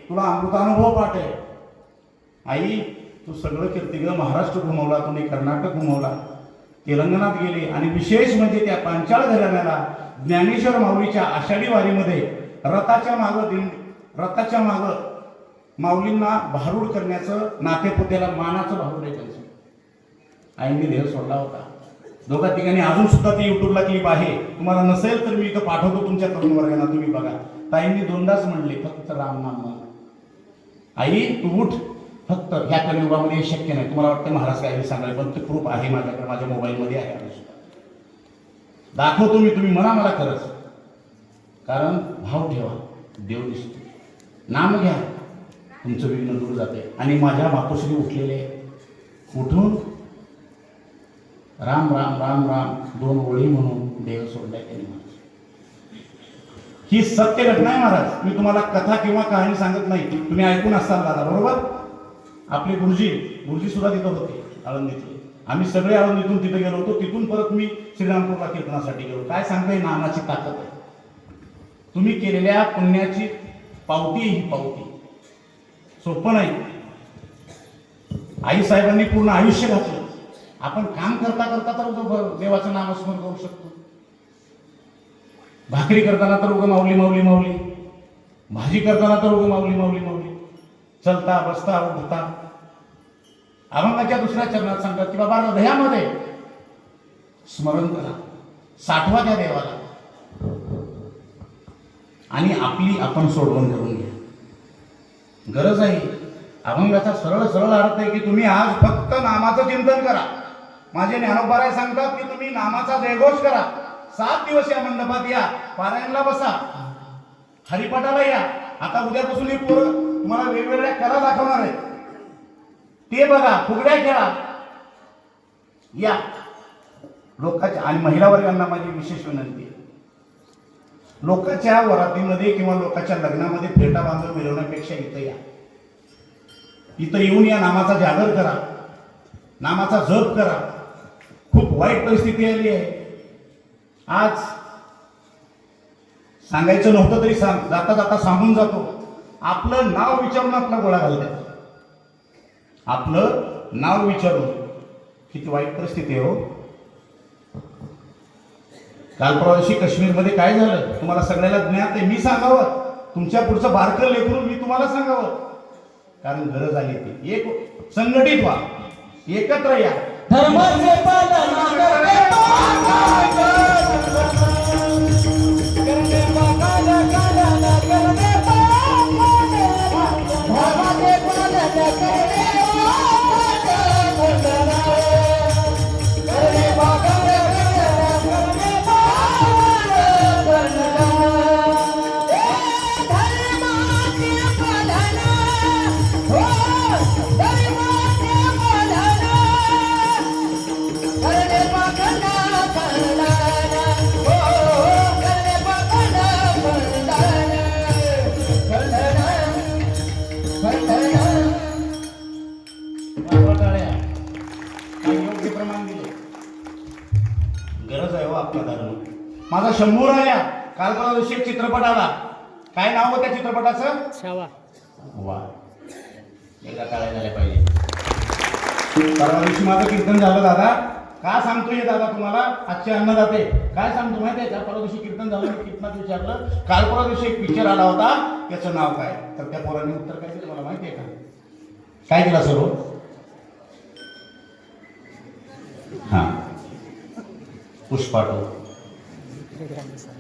तुला अमृतानुभव पाठ आहे, आई तू सगळं कीर्ती ग महाराष्ट्र घुमवला, तुम्ही कर्नाटक घुमवला, तेलंगणात गेले आणि विशेष म्हणजे त्या पांचाळ घराण्याला ज्ञानेश्वर माऊलीच्या आषाढी वारीमध्ये रथाच्या मागं माऊलींना भारूड करण्याचं नातेपुत्याला मानाचं भारूड आहे त्यांचं. आईने देह सोडला होता. दोघा ठिकाणी अजून सुद्धा ती युट्यूबला क्लिप आहे, तुम्हाला नसेल तर मी इथं पाठवतो तुमच्या तरुण वर्गांना, तुम्ही बघा. ताईंनी दोनदाच म्हणले फक्त राम नाम म्हण. आई तू उठ, फक्त ह्या कलियुगामध्ये शक्य नाही. तुम्हाला वाटतं महाराज काय सांगाल, पण ते प्रूफ आहे माझ्याकडे, माझ्या मोबाईलमध्ये आहे अजून सुद्धा. दाखवतो तुम्ही म्हणा मला खरंच. कारण भाव ठेवा, देव दिसतो. नाम घ्या, तुमचं विघ्न दूर जाते. आणि माझ्या मातोश्री उठलेले उठून राम राम राम राम 2 ओळी म्हणून देव सोडलाय त्यांनी. ही सत्य घटना आहे महाराज. मी तुम्हाला कथा किंवा कहाणी सांगत नाही, तुम्ही ऐकून असाल दादा बरोबर. आपले गुरुजी सुद्धा तिथं होते आळंदीतले. आम्ही सगळे आळंदीतून तिथे गेलो होतो. तिथून परत मी श्रीरामपूरला कीर्तनासाठी गेलो. काय सांगताय, नामाची ताकद आहे. तुम्ही केलेल्या पुण्याची पावती, ही पावती सोपं नाही. आई साहेबांनी पूर्ण आयुष्य घातलं. आपण काम करता करता तर देवाचं नामस्मरण करू शकतो. भाकरी करताना तर उगं माऊली माऊली माऊली, भाजी करताना तर उगं माऊली माऊली माऊली, चलता बसता उठता. अभंगाच्या दुसऱ्या चरणात सांगतात की बाबा हृदयामध्ये स्मरण करा, साठवा त्या देवाला आणि आपली आपण सोडवण करून घ्या. गरज आहे. अभंगाचा सरळ सरळ अर्थ आहे की तुम्ही आज फक्त नामाचं चिंतन करा. माझे ज्ञानोबाराय सांगतात की तुम्ही नामाचा जयघोष करा. 7 दिवस या मंडपात या, पारायणला बसा, हरिपाठाला या. आता उद्यापासून ही पोरं तुम्हाला वेगवेगळ्या कला दाखवणार आहेत, ते बघा, फुगड्या खेळा, या लोकांच्या. आणि महिला वर्गांना माझी विशेष विनंती आहे, लोकांच्या वरातीमध्ये किंवा लोकांच्या लग्नामध्ये फेटा बांधून मिळवण्यापेक्षा इथं या. इथं येऊन या नामाचा जागर करा, नामाचा जप करा. खूप वाईट परिस्थिती आली आहे आज. सांगायचं नव्हतं तरी जाता जाता सांगून जातो. आपलं नाव विचारून आपला गोळा घालतात. आपलं नाव विचारून. किती वाईट परिस्थिती आहे हो. काल परवा दिवशी काश्मीरमध्ये काय झालं तुम्हाला सगळ्याला ज्ञात आहे. मी सांगावं, तुमच्या पुढचं बारकं लेकरून मी तुम्हाला सांगावं, कारण गरज आली ती. एक संघटित व्हा, एकत्र या. धर्माचे पालन करणे गरज आहे हो आपला धर्म. माझा शंभू राजा काल परवा दिवशी एक चित्रपट आला. काय नाव होतं त्या चित्रपटाचं? छावा. वा, एकदा काय झालं पाहिजे. परवा दिवशी माझं कीर्तन झालं दादा. का सांगतोय दादा तुम्हाला, आजचे अन्नदाते काय सांगतो माहिती आहे का? परवा दिवशी कीर्तन झालं, मी कीर्तनात विचारलं काल परवा दिवशी एक पिक्चर आला होता, त्याचं नाव काय? तर त्या पोरांनी उत्तर काय दिलं मला माहिती आहे का? काय दिला सर्व? हा, पुष्पाटो.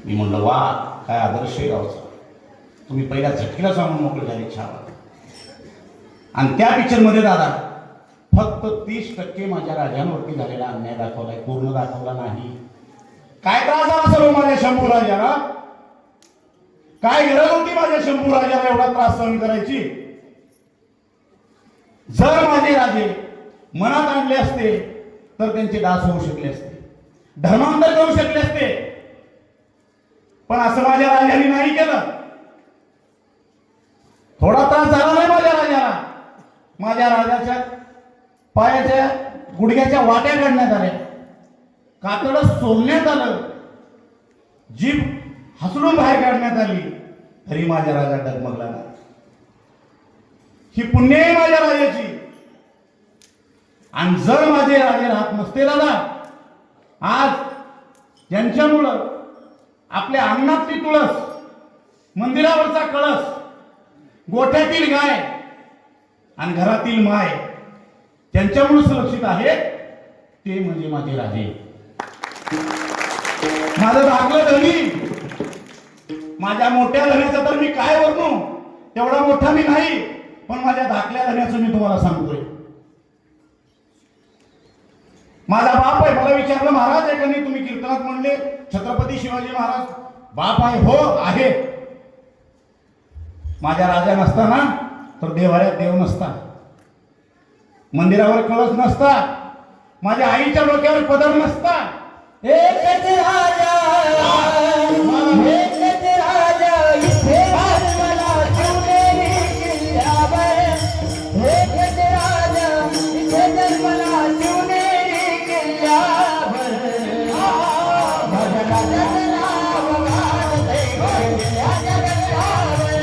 मी म्हणलं वा, काय आदर्श आहे गावचा. तुम्ही पहिल्या झटकीला सांगून मोकळे झाले छावा. आणि त्या पिक्चरमध्ये दादा फक्त 30% माझ्या राजांवरती झालेला अन्याय दाखवलाय, पूर्ण दाखवला नाही. काय त्रास झाला सर्व माझ्या शंभू राजाला? काय गरज होती माझ्या शंभू राजाला एवढा त्रास सहन करायची? जर माझे राजे मनात आणले असते तर त्यांचे दास होऊ शकले असते, धर्मांतर करू शकले असते. पण असं माझ्या राजाने नाही केलं. थोडा त्रास झाला नाही माझ्या राजाला. माझ्या राजाच्या पायाच्या गुडघ्याच्या वाट्या काढण्यात आल्या, कातडं सोलण्यात आलं, जीभ हसलून बाहेर काढण्यात आली तरी माझ्या राजा डगमगला नाही. ही पुण्य आहे माझ्या राजाची. आणि जर माझे राजे राहत नसते दादा, आज ज्यांच्यामुळं आपल्या अंगणातली तुळस, मंदिरावरचा कळस, गोठ्यातील गाय आणि घरातील माय त्यांच्यामुळे सुरक्षित आहेत, ते म्हणजे माझे राजे. माझं धाकलं धनी, माझ्या मोठ्या धन्याचं तर मी काय वर्णू, तेवढा मोठा मी नाही, पण माझ्या धाकल्या धन्याचं मी तुम्हाला सांगतोय. माझा बाप आहे. मला विचारलं महाराज आहे का नाही, तुम्ही कीर्तनात म्हणले छत्रपती शिवाजी महाराज बाप आहे. हो आहे. माझ्या राजा नसता ना तर देवाऱ्यात देव नसता, मंदिरावर कळस नसता, माझ्या आईच्या डोक्यावर पदर नसता. एकच राजा एकच राजा इथे मला शिवनेरी किल्ल्यावर. एकच राजा इथे मला शिवनेरी किल्ल्यावर. माझ्या राजाचं नाव गाजतंय किल्ल्याच्या डोंगरावर.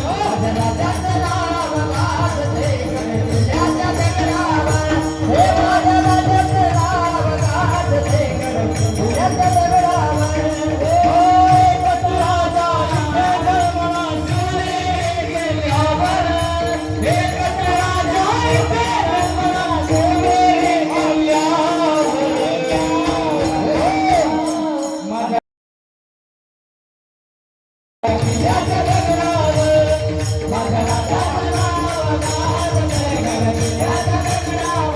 माझ्या राजाचं नाव गाजतंय किल्ल्याच्या डोंगरावर. हे माझ्या राजाचं नाव गाजतंय किल्ल्याच्या डोंगरावर. एकच राजा इथे मला शिवनेरी किल्ल्यावर. एकच राजा इथे मला शिवनेरी किल्ल्यावर. माझ्या किल्ल्याच्या डोंगरावर. माझ्या राजाचं नाव गाजतंय किल्ल्याच्या डोंगरावर.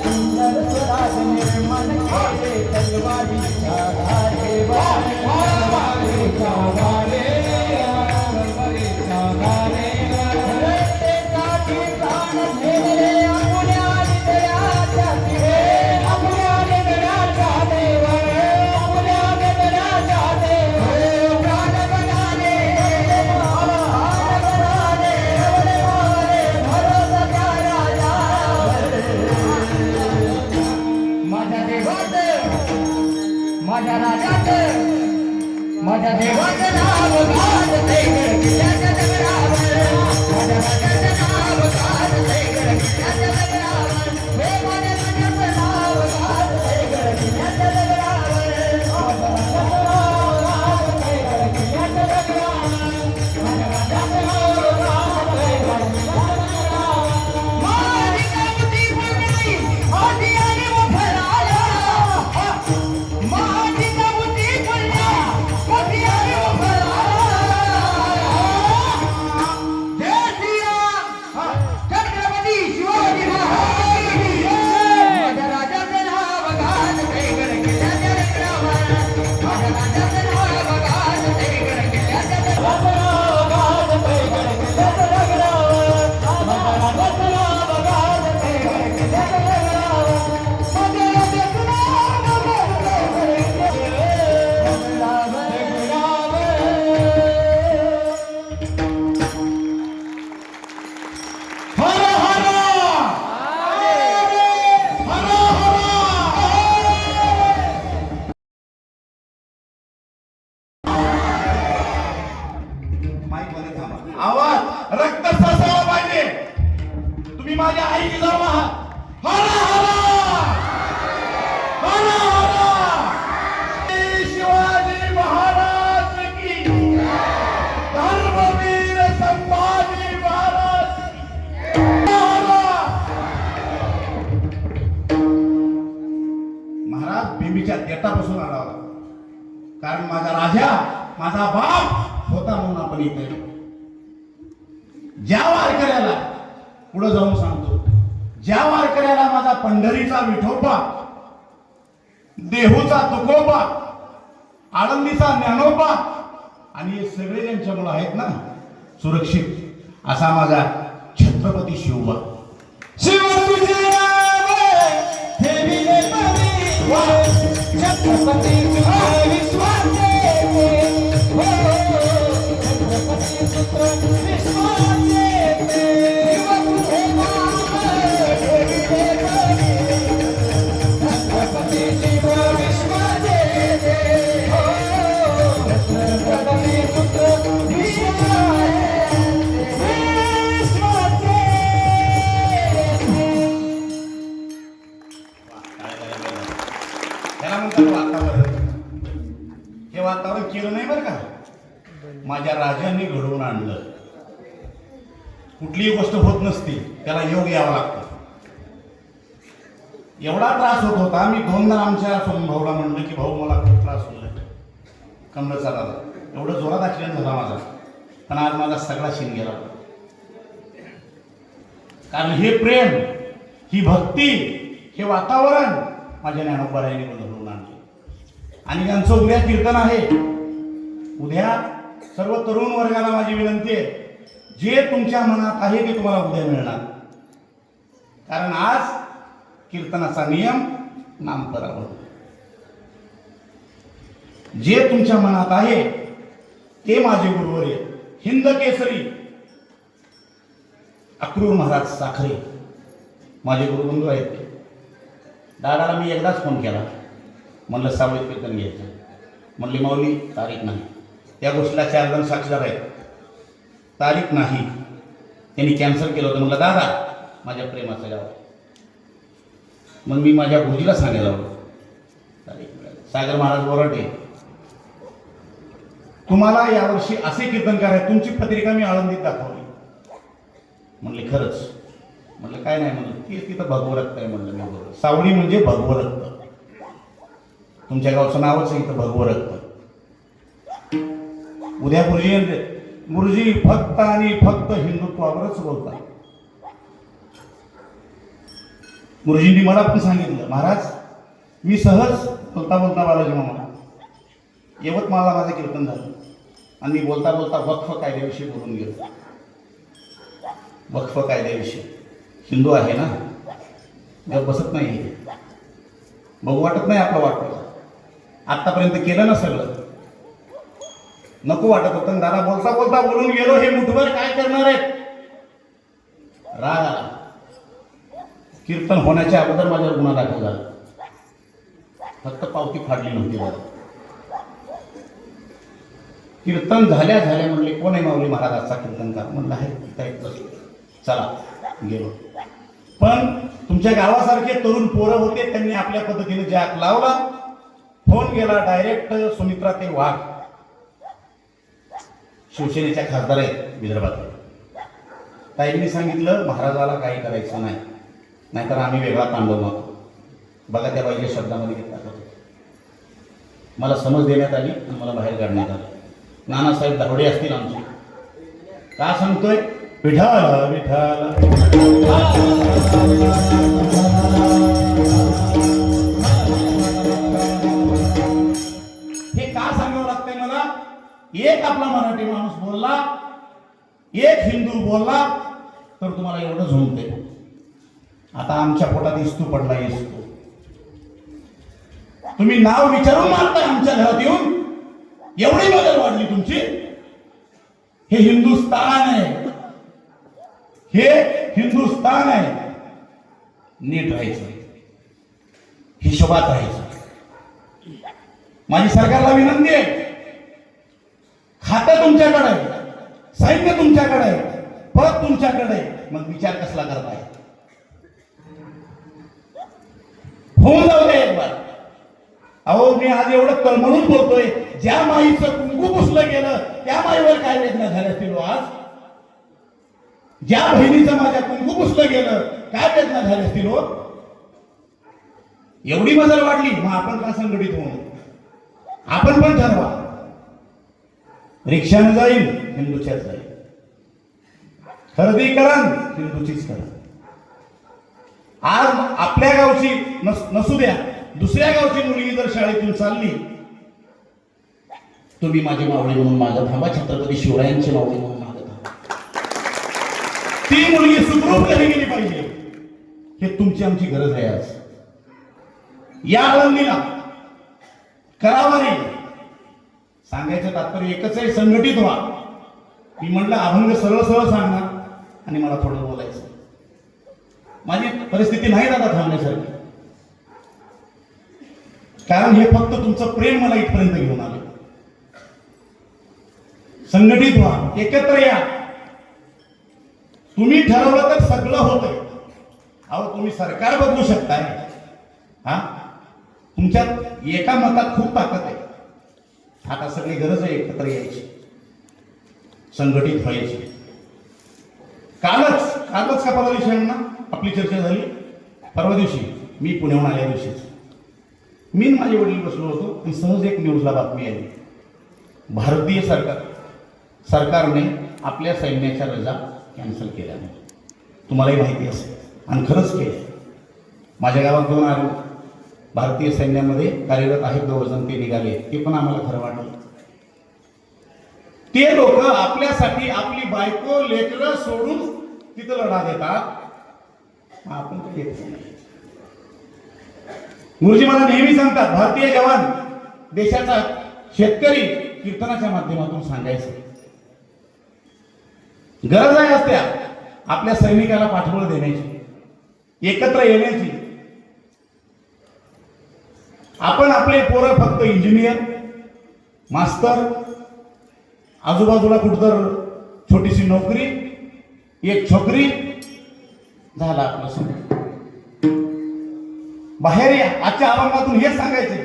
सुंदर स्वराज निर्माण केले तलवारीच्या धारेवर. रस्त्यासाठी प्राण ठेवले आपुल्या हृदयाच्या तिरे. आपुल्या हृदयाच्या देवर. आपुल्या हृदयाच्या देवर. प्राण गणाने प्राण गणाने एवढे मारे भरोसा त्या राजावर. माझ्या देवाचं, माझ्या राजाचं, माझ्या देवाचं नाव गाजतंय किल्ल्याच्या डोंगरावर. माझ्या राजाचं नाव गाजतंय किल्ल्याच्या डोंगरावर. हे माझ्या राजाचं नाव गाजतंय किल्ल्याच्या डोंगरावर. माझ्या राजाचं नाव गाजतंय किल्ल्याच्या डोंगरावर. माझ्या राजाचं नाव गाजतंय किल्ल्याच्या डोंगरावर. माझी कवटी फुलली आधी आणि उभराला. माझी कवटी फुलली आधी आणि उभराला. जय श्रीराम छत्रपती शिवाजी महाराज की जय. माझ्या राजाचं नाव गाजतंय किल्ल्याच्या डोंगरावर. माझ्या राजाचं नाव गाजतंय किल्ल्याच्या डोंगरावर. गाजतंय किल्ल्याच्या डोंगरावर. माझ्या राजाचं नाव गाजतंय किल्ल्याच्या डोंगरावर. माझ्या राजाचं नाव गाजतंय किल्ल्याच्या डोंगरावर. हर हर हर माईक मध्ये थांबा. आवाज रक्त ससायला पाहिजे. तुम्ही माझ्या आईची जाऊ आहात. हर हर हर हर. शिवाजी महाराज की धर्मवीर संभाजी महाराज की. महाराज बिंबीच्या देटापासून आला होता, कारण माझा राजा, माझा बाप होता म्हणून आपण इथे. ज्या वारकऱ्याला, पुढे जाऊन सांगतो, ज्या वारकऱ्याला माझा पंढरीचा विठोबा, देहूचा तुकोबा, आळंदीचा ज्ञानोबा आणि हे सगळे ज्यांच्यामुळे आहेत ना सुरक्षित, असा माझा छत्रपती शिवबा. शिव तुझे नाव ठेविले परी. छत्रपती तुझे विश्वाचे. हो छत्रपती पुत्र विश्वाचे. शिव तुझे नाव ठेविले परी. हे वातावरण केलं नाही बरं का, माझ्या राजांनी घडवून आणलं. कुठलीही गोष्ट होत नसती, त्याला योग यावा लागतो. एवढा त्रास होत होता, मी दोनदा आमच्या भाऊला म्हणलं की भाऊ मला खूप त्रास होतोय कमरेचा दादा, एवढं जोरात ऍक्सिडेंट झाला माझा, पण आज माझा सगळा शिन गेला. कारण हे प्रेम, ही भक्ती, हे वातावरण माझ्या ज्ञानोबारायांनी घडवून आणले. आणि त्यांचं उद्या कीर्तन आहे. उद्या सर्व तरुण वर्गाला माझी विनंती आहे, जे तुमच्या मनात आहे ते तुम्हाला उद्या मिळणार. कारण आज कीर्तनाचा नियम नाम करावं. जे तुमच्या मनात आहे ते माझे गुरुवर्य हिंद केसरी अक्रूर महाराज साखरे माझे गुरुबंधू आहेत. ते दादाला मी एकदाच फोन केला, म्हणलं सावळीत कीर्तन घ्यायचं. म्हणली माऊली तारीख नाही. त्या गोष्टीला 4 जण साक्षीदार आहेत. तारीख नाही, त्यांनी कॅन्सल केलं होतं. म्हणलं दादा माझ्या प्रेमाचं गाव. मग मी माझ्या गुरुजीला सांगायला हवं तारीख मिळाली. सागर महाराज बोराटे, तुम्हाला यावर्षी असे कीर्तनकार आहे, तुमची पत्रिका मी आळंदीत दाखवली. म्हणले खरंच? म्हणलं काय नाही. म्हणलं ते तिथं भगवरक्त आहे. म्हणलं मी बरोबर, सावळी म्हणजे भगवरक्त, तुमच्या गावचं नावच आहे इथं भगवरक्त. उद्या गुरुजी फक्त आणि फक्त हिंदुत्वावरच बोलतात. गुरुजींनी मला पण सांगितलं, महाराज मी सहज बोलता बोलता बालाजी मामा यवतमाळला माझं कीर्तन झालं आणि मी बोलता बोलता वक्फ कायद्याविषयी बोलून गेलो. वक्फ कायद्याविषयी हिंदू आहे ना, जग बसत नाही, बघू वाटत नाही आपलं वाटतं. आत्तापर्यंत केलं ना सगळं, नको वाटत होतं. दादा बोलता बोलता बोलून गेलो, हे मुठभर काय करणार आहेत. राग आला. कीर्तन होण्याच्या अगोदर माझ्यावर गुन्हा दाखल झाला, फक्त पावती फाडली नव्हती. बरं कीर्तन झाल्या झाल्या म्हणले कोण आहे माऊली महाराजाचा कीर्तनकार? म्हणलं आहे. चला गेलो. पण तुमच्या गावासारखे तरुण पोरं होते, त्यांनी आपल्या पद्धतीने जॅक लावला. फोन गेला डायरेक्ट सुमित्रा ते वाघ, शिवसेनेच्या खासदार आहेत विदर्भात. ताईंनी सांगितलं महाराजाला काही करायचं नाही, नाहीतर आम्ही वेगळा तांडव मागतो. बघा त्या बाईच्या शब्दामध्ये घेतला. मला समज देण्यात आली आणि मला बाहेर काढण्यात आलं. नानासाहेब दावडे असतील आमचे, का सांगतोय विठाला विठाला. हे का सांगावं लागतंय मला? एक आपला मराठी माणूस बोलला, एक हिंदू बोलला तर तुम्हाला एवढं झोंबते. आता आमच्या पोटात इस्तू पडला. इस्तू तुम्ही नाव विचारून मारताय आमच्या घरात येऊन. एवढी बदल वाढली तुमची. हे हिंदुस्तान आहे, हे हिंदुस्तान आहे. नीट राहायचं, हिशोबात राहायचं. माझी सरकारला विनंती आहे, खातं तुमच्याकडे आहे, सैन्य तुमच्याकडे आहे, पद तुमच्याकडे आहे, मग विचार कसला करताय? होऊन जाऊ दे एक बार. अहो मी आज एवढं तळमळून बोलतोय, ज्या माईचं कुंकू पुसलं गेलं त्या माईवर काय वेदना झाल्या असतील आज? ज्या बहिणीचं माझ्या कुंकू पुसलं गेलं काय वेदना झाल्या असतील हो? एवढी मजल वाढली, मग आपण का संघटित होऊ? आपण पण ठरवा. रिक्षाने जाईल हिंदूच्याच जाईल, खरेदी करा हिंदूचीच करा. आज आपल्या गावची नसू द्या, दुसऱ्या गावची मुलगी जर शाळेतून चालली, तुम्ही माझी मावळी म्हणून मागं थांबा, छत्रपती शिवरायांची मावळी म्हणून मागं थांबा. ती मुलगी सुखरूप घरी गेली पाहिजे, हे तुमची आमची गरज आहे. आज या आळंदीला करावा नाही. सांगायचं तात्पर्य एकच आहे, संघटित व्हा. मी म्हटलं अभंग सरळ सरळ सांगणार आणि मला थोडं बोलायचं. माझी परिस्थिती नाही दादा थांबण्यासारखी, कारण हे फक्त तुमचं प्रेम मला इथपर्यंत घेऊन आलं. संघटित व्हा, एकत्र या. तुम्ही ठरवलं तर सगळं होतंय. अहो तुम्ही सरकार बदलू शकताय, हा? तुमच्यात एका मतात खूप ताकद आहे. आता सगळी गरज आहे एकत्र यायची, संघटित व्हायची. कालच का परवा दिवशी ना आपली चर्चा झाली, परवा दिवशी मी पुण्याहून आल्या दिवशीच मी आणि माझे वडील बसलो होतो आणि सहज एक न्यूजला बातमी आली, भारतीय सरकारने आपल्या सैन्याच्या रजा कॅन्सल केल्या नाही. तुम्हालाही माहिती असेल आणि खरंच केलं. माझ्या गावात 2 आले भारतीय सैन्यामध्ये कार्यरत आहेत, 2 जण ते निघाले, ते पण आम्हाला खरं वाटलं. ते लोक आपल्यासाठी आपली बायको लेकरं सोडून तिथं लढा देतात, आपण काही येत नाही. गुरुजी मला नेहमी सांगतात, भारतीय जवान देशाचा शेतकरी कीर्तनाच्या माध्यमातून सांगायचं. गरज आहे असत्या आपल्या सैनिकाला पाठबळ देण्याची, एकत्र येण्याची. आपण आपले पोरं फक्त इंजिनियर, मास्तर, आजूबाजूला कुठतर छोटीशी नोकरी, एक छोकरी, झाला आपलं समज. बाहेर या. आजच्या आरंभातून हेच सांगायचे,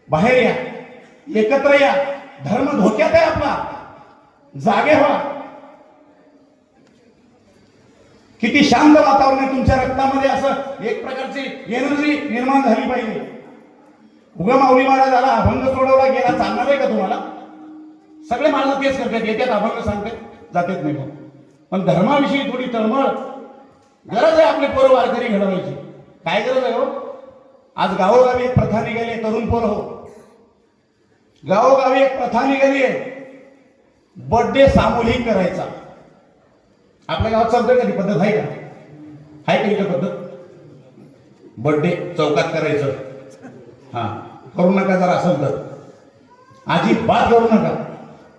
बाहेर या, एकत्र या. धर्म धोक्यात आहे आपला, जागे व्हा. किती शांत वातावरण आहे तुमच्या रक्तामध्ये, असं एक प्रकारची एनर्जी निर्माण झाली पाहिजे. उगा माऊली महाराजाला अभंग सोडवला गेला चालणार आहे का तुम्हाला? सगळे महाराज तेच करतात, येतात अभंग सांगतात, जातात नाही. पण धर्माविषयी थोडी तळमळ गरज आहे. आपले पोरं वारकरी घडवायची काय गरज आहे हो? आज गावोगावी एक प्रथा निघाली आहे, तरुण पोरं हो, गावोगावी एक प्रथा निघाली आहे, बर्थडे सामूहिक करायचा. आपल्या गावात चालतोय का ती पद्धत? आहे का? आहे का इथं पद्धत? बर्थडे चौकात करायचं. हा, करू नका जर असेल तर, अजिबात करू नका.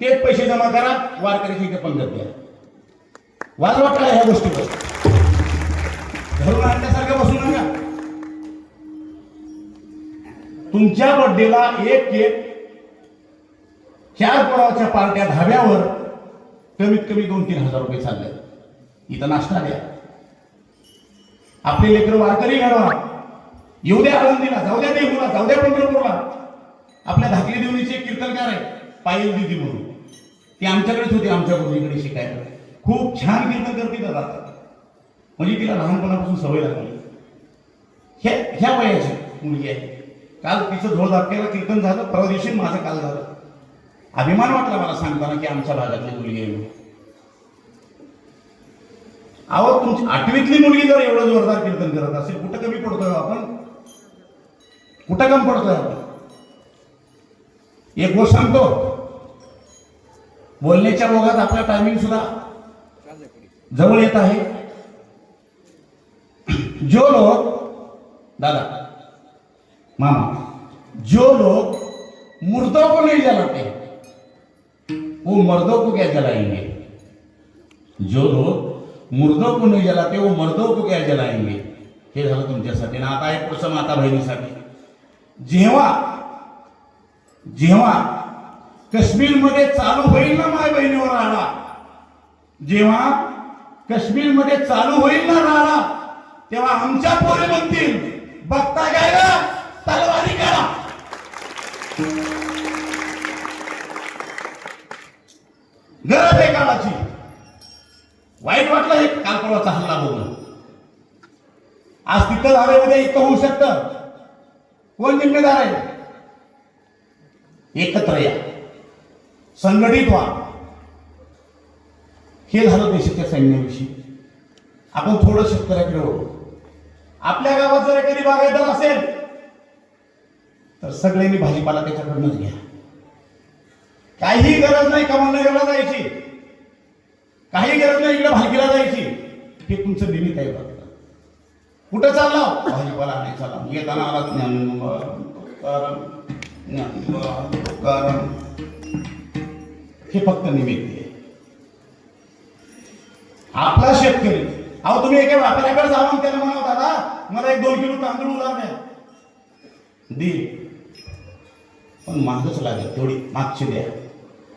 तेच पैसे जमा करा, वारकऱ्याची इथे पंगत द्या. वाज वाटला ह्या गोष्टीवर, घरून आणण्यासारखं बसू नका. तुमच्या बर्थडेला एक केक, 4 पुलावच्या पार्ट्या धाब्यावर कमीत कमी 2-3 हजार रुपये चालले. इथं नाश्ता द्या. आपले लेकर वारकरी घडवा. येऊ द्या आळंदीला, जाऊ द्या देहूला, जाऊ द्या पंढरपूरला. आपल्या धाकली देवणीचे एक कीर्तनकार आहे पायल दिदी म्हणून, ती आमच्याकडेच होती, आमच्या गुरुजीकडे शिकायला. खूप छान कीर्तन करते दादा, म्हणजे तिला लहानपणापासून सवय लागली. ह्या वयाची मुलगी आहे. काल तिचं झोळ दाखवायला कीर्तन झालं, परवा दिवशी माझं काल झालं. अभिमान वाटला मला सांगताना की आमच्या भागातली मुलगी आहे. अहो, तुमची 8वीतली मुलगी जर एवढं जोरदार कीर्तन करत असेल, कुठं कमी पडतोय आपण? कुठं कमी पडतोय आपण? एक गोष्ट सांगतो, बोलण्याच्या ओघात आपला टायमिंग सुद्धा जवळ येत आहे. जो लोग, दादा मामा, जो लोग मुर्दों को नहीं जलाते वो मर्दों को क्या जलाएंगे? जो लोग मुर्दों को नहीं जलाते वो मर्दों को क्या जलाएंगे? हे झालं तुमच्यासाठी. ना आता आहे पुढचं माता बहिणीसाठी. जेव्हा जेव्हा काश्मीरमध्ये चालू होईल ना माय बहिणीवर राडा, जेव्हा काश्मीरमध्ये चालू होईल ना राडा, तेव्हा आमच्या पोरे म्हणतील, बघता गायला तलवारी करा. गरज आहे काळाची. वाईट वाटलं हे काल परवाचा हल्ला बघून. आज तिथं झालं, उद्या इतकं होऊ शकतं. कोण जिम्मेदार आहे? एकत्र या, संघटित व्हा. हे झालं देशाच्या सैन्याविषयी. आपण थोडं शेतकऱ्याकडे वळू. आपल्या गावात जर एखादी बागायतदार असेल तर सगळ्यांनी भाजीपाला त्याच्याकडूनच घ्या. काही गरज नाही कमलनगरला जायची, काही गरज नाही इकडे भालकीला जायची. हे तुमचं निमित्त आहे. बघा कुठं चालला भाजीपाला नाही चालला, येताना आला हे फक्त निमित्त आहे. आपला शेतकरी, अहो तुम्ही एका व्यापाऱ्याकडे जाऊन त्याला म्हणावं, दादा मला 1-2 किलो तांदूळ उधार द्या, दे, पण मागच लागेल, तेवढी मागची द्या,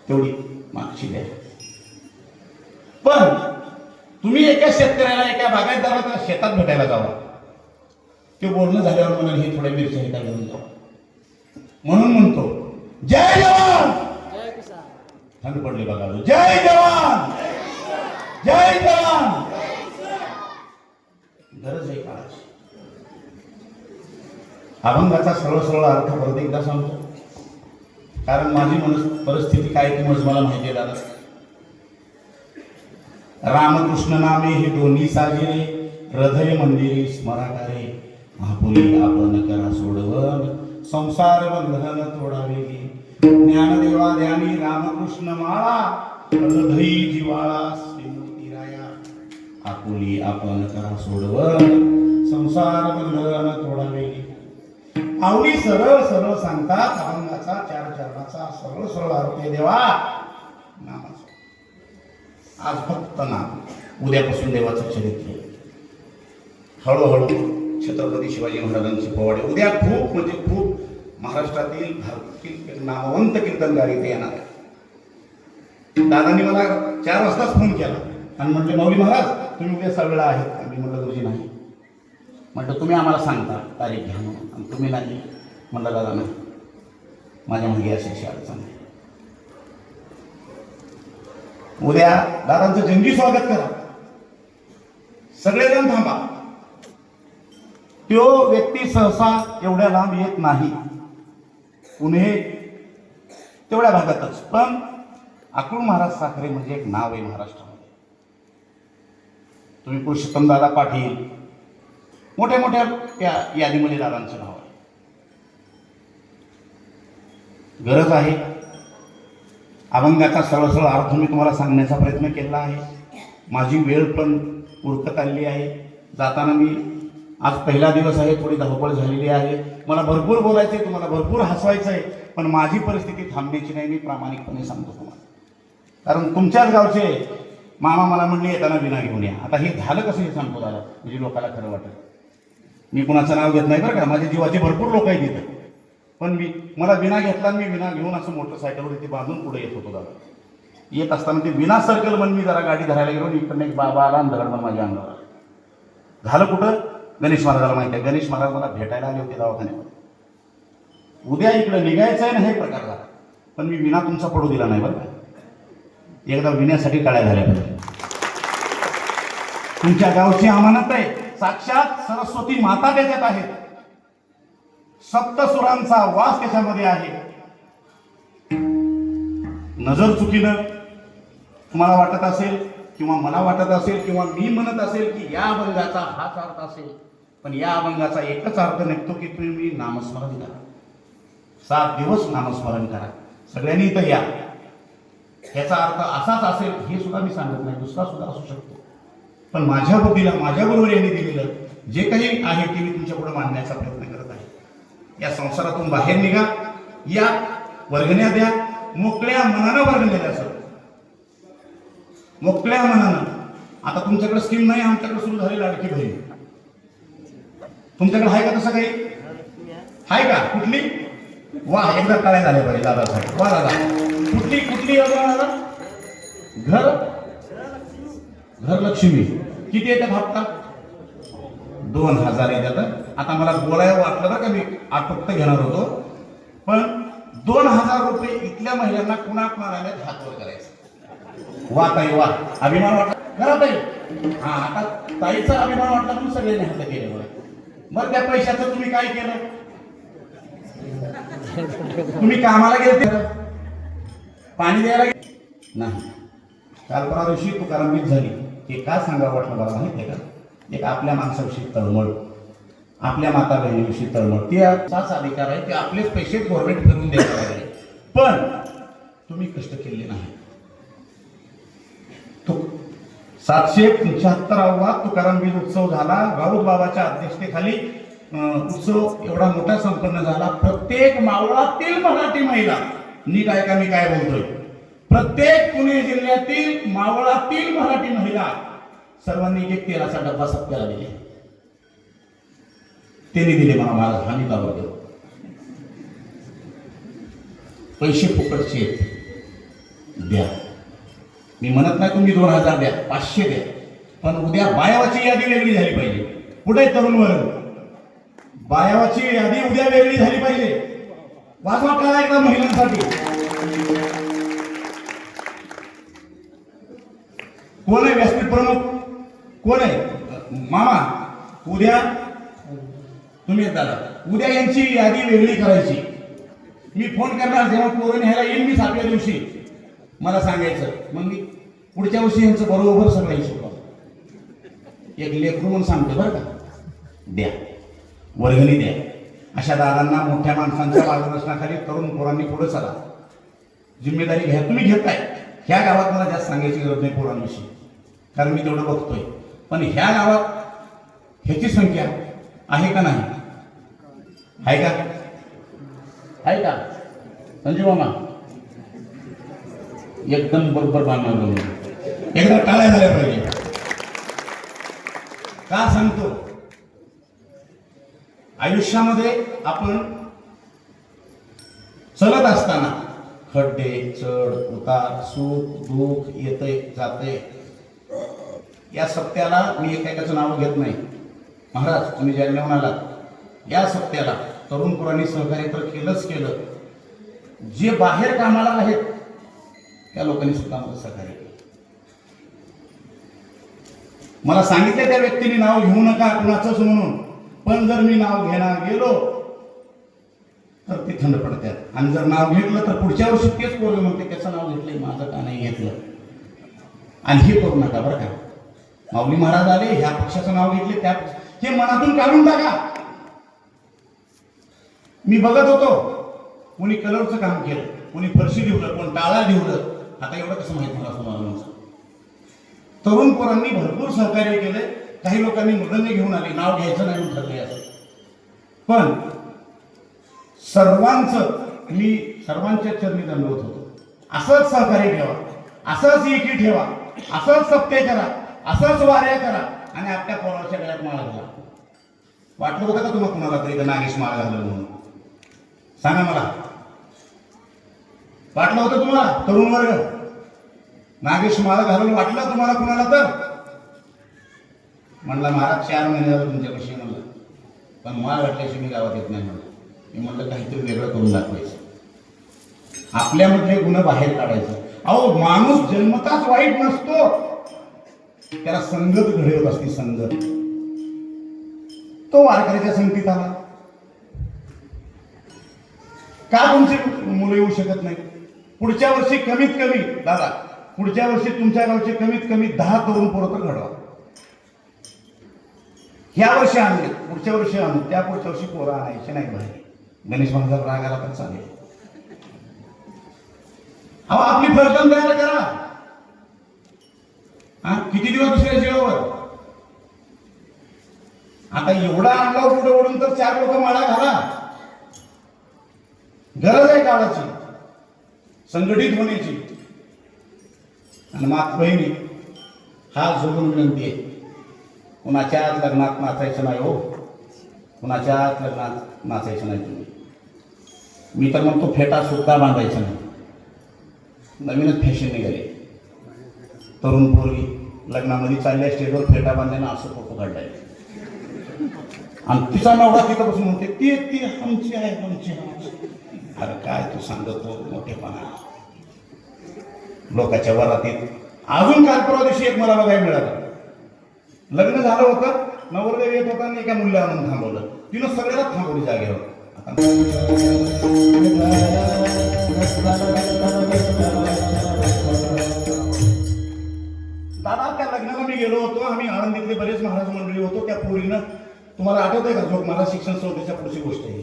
तेवढी मागची द्या. पण तुम्ही एका शेतकऱ्याला, एका बागायतदाराला शेतात भेटायला जावा, ते बोलणं झाल्यावर म्हणाल हे थोड्या मिरच्या घेऊन जाऊ. म्हणून म्हणतो जय जवान. थंड पडले बघा. जय जवान. जय जवान. गरज आहे काळाची. अभंगाचा सरळ सरळ अर्थ परत एकदा सांगतो, कारण माझी परिस्थिती काय ती मला माहिती आहे दादा. रामकृष्ण नामे हे दोन्ही साजिरे, हृदय मंदिरी स्मराकारे, आपुली आपण करा सोडवन, संसार बंधन तोडावेली. ज्ञानदेवा ध्यानी रामकृष्ण माळा, हृदय जिवाळा श्रीमूर्ती राया. आपुली आपण करा सोडवन, संसार बंधन तोडावेली. आवडी सरळ सरळ सांगतात अभंगाचा चार चरणाचा सरळ सरळ अर्थ देवा नामाचा. आज फक्त नाम, उद्यापासून देवाचं चरित्र. हळूहळू छत्रपती शिवाजी महाराजांची पोवाडे. उद्या खूप म्हणजे खूप महाराष्ट्रातील भारतातील एक नामवंत कीर्तनकार इथे येणार आहे. दादांनी मला 4 वाजताच फोन केला आणि म्हटले माऊली महाराज तुम्ही उद्या सगळं आहेत. मी म्हटलं गुरुजी नाही. म्हटलं तुम्ही आम्हाला सांगता तारीख घ्या म्हणून, आणि तुम्ही नाही. म्हटलं दादा नाही, माझ्या मागे अशी अडचण आहे. उद्या दादांचं जंगी स्वागत करा, सगळेजण थांबा. तो व्यक्ती सहसा एवढ्या लांब येत नाही, पुणे तेवढ्या भागातच. पण अक्रूळ महाराज साखरे म्हणजे एक नाव आहे महाराष्ट्रामध्ये. तुम्ही पुरुषोत्तम दादा पाटील, मोठ्या मोठ्या त्या यादीमध्ये दादांचं नाव आहे. गरज आहे. अभंगाचा सरळ सरळ अर्थ मी तुम्हाला सांगण्याचा प्रयत्न केला आहे. माझी वेळ पण उरकत आलेली आहे. जाताना मी आज पहिला दिवस आहे, थोडी धावपळ झालेली आहे. मला भरपूर बोलायचं आहे, तुम्हाला भरपूर हसवायचं आहे, पण माझी परिस्थिती थांबण्याची नाही. मी प्रामाणिकपणे सांगतो तुम्हाला, कारण तुमच्याच गावचे मामा मला म्हणले येताना विना घेऊन या. आता हे झालं कसं हे सांगतो दादा, म्हणजे लोकांना खरं वाटेल. मी कुणाचं नाव घेत नाही बरं का, माझ्या जीवाचे भरपूर लोक आहेत तिथे. पण मला विना घेतला, मी विना घेऊन असं मोटरसायकलवर इथे बांधून पुढे येत होतो दादा. येत असताना ते विना सर्कल म्हणून मी जरा गाडी धरायला गेलो, इकडनं एक बाबा आला आणि दगड माझ्या अंगावर झालं. कुठं? गणेश महाराजाला माहिती आहे. गणेश महाराज मला भेटायला आले होते दवाखान्यामध्ये. उद्या इकडे निघायचं आहे ना, हे प्रकार झाला. पण मी विना तुमचा पडू दिला नाही बरं का. एकदा विण्यासाठी टाळ्या झाल्या पाहिजे. तुमच्या गावची अमानत आहे. साक्षात सरस्वती माता त्याच्यात आहेत. सप्तसुरांचा वास त्याच्यामध्ये आहे. नजर चुकीनं तुम्हाला वाटत असेल, किंवा मला वाटत असेल, किंवा मी म्हणत असेल की या अभंगाचा हाच अर्थ असेल, पण या अभंगाचा एकच अर्थ निघतो की तुम्ही नामस्मरण करा. 7 दिवस नामस्मरण करा. सगळ्यांनी इथं या. ह्याचा अर्थ असाच असेल हे सुद्धा मी सांगत नाही, दुसरा सुद्धा असू शकतो. पण माझ्या बुद्धीला, माझ्याबरोबर यांनी दिलेलं जे काही आहे ते मी तुमच्या पुढे मांडण्याचा प्रयत्न करत आहे. या संसारातून बाहेर निघा. या वर्गण्या द्या, मोकळ्या मनानं वर्गण्या द्या. सर मोकळ्या मनानं. आता तुमच्याकडे स्कीम नाही, आमच्याकडे सुरू झाली लाडकी बहीण. तुमच्याकडे आहे का तसं काही? आहे का कुठली? वा, एकदा टाळ्या झाल्या पाहिजे दादासाठी. वा दादा, कुठली कुठली योजना? घर लक्ष्मी. किती येतात हप्ता? 2000 येतात. आता मला बोलायला वाटलं ना का, मी आटोक्त घेणार होतो, पण 2000 रुपये इथल्या महिलांना कुणा कुणाला हात वर करायचं. वा ताई वा, अभिमान वाटला घरात ताई. हा, आता ताईचा अभिमान वाटला म्हणून सगळ्यांनी हात केले. मग त्या पैशाचं तुम्ही काय केलं? तुम्ही कामाला गेले, पाणी द्यायला नाही. काल परवा दिवशी तुकाराम गीत झाली. हे का सांगावं वाटलं मला माहिती आहे का? एक आपल्या माणसाविषयी तळमळ, आपल्या माता बहिणीविषयी तळमळ. ते असाच अधिकार आहे, ते आपलेच पैसे गव्हर्नमेंट करून द्यायला पाहिजे. पण तुम्ही कष्ट केले नाही. 775वा तुकाराम गीत उत्सव झाला. राऊत बाबाच्या अध्यक्षतेखाली उत्सव एवढा मोठा संपन्न झाला. प्रत्येक मावळातील मराठी महिला, नीट ऐका मी काय बोलतोय, प्रत्येक पुणे जिल्ह्यातील मावळातील मराठी महिला सर्वांनी एक तेलाचा डब्बा सत्याला दिले. त्यांनी दिले मला महाराज, हानी का बरं? पैसे फुकटचे द्या. मी म्हणत नाही तुम्ही 2000 द्या, 500 द्या, पण उद्या बायावाची यादी वेगळी झाली पाहिजे. पुढे तरुण वर्ग, बायावाची यादी उद्या वेगळी झाली पाहिजे. वाजवा करा एकदा महिलांसाठी. कोण आहे व्यासपीठ प्रमुख? कोण आहे? मामा उद्या तुम्ही दादा उद्या यांची यादी वेगळी करायची. मी फोन करणार जेव्हा पोरं न्यायला येईल मी 7व्या दिवशी मला सांगायचं. मग मी पुढच्या वर्षी यांचं बरोबर सगळं हिशोब एक लेकरू म्हणून सांगतो बरं का. द्या वर्गणी द्या. अशा दादांना मोठ्या माणसांच्या मार्गदर्शनाखाली तरुण पोरांनी पुढे चला. जिम्मेदारी घ्या. तुम्ही घेताय. ह्या गावात मला जास्त सांगायची गरज नाही पोरांविषयी कारण मी तेवढं बघतोय. पण ह्या गावात ह्याची संख्या आहे का नाही? आहे का? आहे का संजू मामा? एकदम बरोबर बांधणार. एकदा टाळ्या झाल्या पाहिजे. का सांगतो? आयुष्यामध्ये आपण चलत असताना खड्डे चढ उतार सुख दुःख येते जाते. या सत्याला मी एकेकाचं नाव घेत नाही. महाराज तुम्ही जालन्याहून आलात. या सत्याला तरुण पोरांनी सहकार्य तर केलंच केलं. जे बाहेर कामाला आहेत त्या लोकांनी सुद्धा मला सहकार्य केलं. मला सांगितलं त्या व्यक्तीने नाव घेऊ नका कुणाचंच म्हणून. पण जर मी नाव घेणार गेलो तर ते थंड पडतात. आणि जर नाव घेतलं तर पुढच्या वर्षी तेच पोरं म्हणते त्याचं नाव घेतलंय माझं का नाही घेतलं. आणि हे करू नका बरं का. माऊली महाराज आले ह्या पक्षाचं नाव घेतले त्या हे मनातून काढून टाका. मी बघत होतो कोणी कलरचं काम केलं कोणी फरशी दिवलं कोण टाळा दिवलं. आता एवढं कसं माहित मला तुम्हाला. तरुण पोरांनी भरपूर सहकार्य केले. काही लोकांनी मृदंग घेऊन आले नाव घ्यायचं नाही म्हणून ठरले असं. पण मी सर्वांच्या चरणी दंडवत होतो. असंच सहकार्य ठेवा. असंच एकी ठेवा. असंच सत्य करा. असंच वाऱ्या करा. आणि आपल्या पोराच्या गळ्यात माळ घाला. वाटलं होतं का तुम्हाला कुणाला तरी नागेश माळ घाललं म्हणून? सांगा मला. वाटलं होतं तुम्हाला तरुण वर्ग नागेश माळ घालून वाटलं तुम्हाला कुणाला? तर म्हणला महाराज 4 महिने झालं तुमच्यापाशी म्हणलं पण माळ वाटल्याशी मी गावात येत नाही म्हणलं. मी म्हणलं काहीतरी वेगळं करून दाखवायचं. आपल्यामधले गुण बाहेर काढायचं. अहो माणूस जन्मताच वाईट नसतो. त्याला संगत घडवत असते. संगत. तो वारकऱ्याच्या संगतीत आला. का तुमची मुलं येऊ शकत नाही? पुढच्या वर्षी कमीत कमी दादा पुढच्या वर्षी तुमच्या गावचे कमीत कमी 10 तरुण पोरं तर घडवा. ह्या वर्षी आणले पुढच्या वर्षी आणू त्या पुढच्या वर्षी पोरं आणायचे नाही बाहेर. गणेश महाराज राग आला तर चालेल. अहो आपली फलटण तयार करा. किती दिवस दुसऱ्या जीवावर? आता एवढा आणला पुढे ओढून तर 4 लोक माळा घाला. गरज आहे काळाची संघटित होण्याची. आणि मात बहिणी हा जोडून विनंती आहे. कुणाच्याच लग्नात नाचायचं नाही हो. कुणाच्याच लग्नात नाचायचं नाही तुम्ही. मी तर म्हणतो फेटा सुद्धा बांधायचा नाही. नवीनच फॅशन निघाली. तरुण पोरगी लग्नामध्ये चालल्या स्टेजवर फेटा बांधल्यानं असं फोटो काढलाय. आणि तिचा नवरा तिथं बसून म्हणते ती आमची आहे आमची. अरे काय तू सांगतो मोठेपणा. लोकांच्या वरातीत अजून काल परवा दिवशी एक मला बघायला मिळालं. लग्न झालं होतं नवरदेव येत होता आणि एका मुलीला आणून थांबवलं. तिनं सगळ्याला थांबवली जागेवर. दादा त्या लग्नाला मी गेलो होतो. आम्ही आळंदीतले बरेच महाराज मंडळी होतो. त्या पोरीनं तुम्हाला आठवत आहे का जो मला शिक्षण संस्थेच्या पुढची गोष्ट आहे.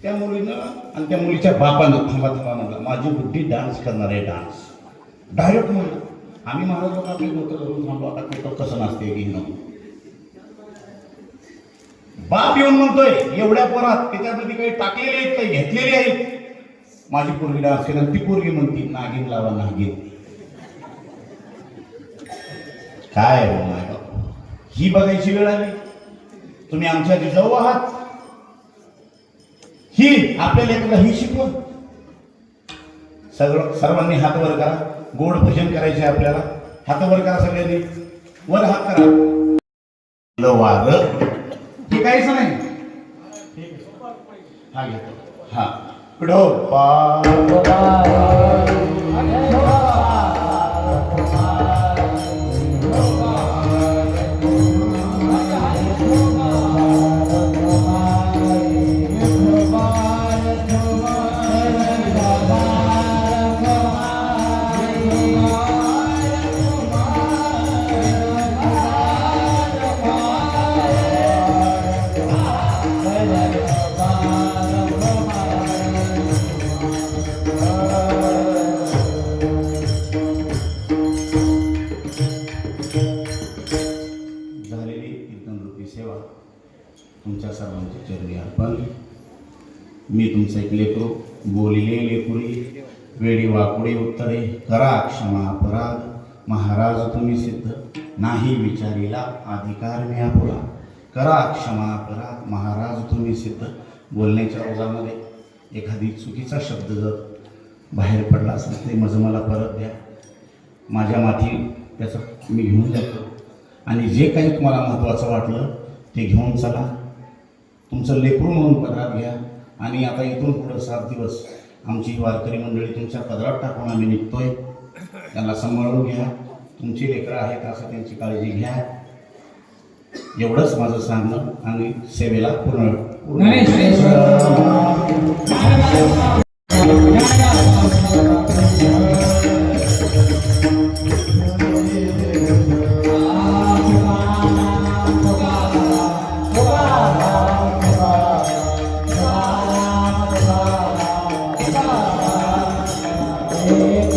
त्या मुलीनं आणि त्या मुलीच्या बापानं थांबा म्हणलं माझी बुद्धी डान्स करणार आहे. डान्स डायरेक्ट म्हणलं आम्ही महाराज लोक आपले डोकं धरून थांबलो. आता पेटो कसं नसते की न बाप येऊन म्हणतोय एवढ्या पोरात त्याच्यामध्ये काही टाकलेले आहेत काही घेतलेले आहेत. माझी पोरगी डान्स केला. ती पोरगी म्हणती नागिन लावा नागिन. काय हो माय बाप ही बघायची वेळ आली. तुम्ही आमच्या जिजाऊ आहात. ही आपल्या लेकराला ही शिकवण. सर्वांनी हात वर करा. गोड भजन करायचे आपल्याला. हात वर करा सगळ्यांनी. वर हात करा. वाग हे काहीच नाही. हा घेतो. हा विठोबा झालेली कीर्तनरूपी सेवा तुमच्या सर्वांच्या चरणी अर्पण. मी तुमचं एक लेकरू बोलिले लेकुरी वेळी वाकुडे उत्तरे करा क्षमा अपराध महाराज तुम्ही सिद्ध नाही विचारीला अधिकार मी आपुला. करा क्षमा अपराध महाराज तुम्ही सिद्ध. बोलण्याच्या ओघामध्ये एखादी चुकीचा शब्द जर बाहेर पडला असेल ते माझं मला परत द्या. माझ्या माथी त्याचं मी घेऊन जातो आणि जे काही तुम्हाला महत्त्वाचं वाटलं ते घेऊन चला. तुमचं लेकरू म्हणून पदरात घ्या. आणि आता इथून पुढं 7 दिवस आमची ही वारकरी मंडळी तुमच्या पदरात टाकून आम्ही निघतोय. त्यांना सांभाळून घ्या. तुमची लेकरं आहेत असं त्यांची काळजी घ्या. एवढंच माझं सांगणं आणि सेवेला पूर्ण Hey,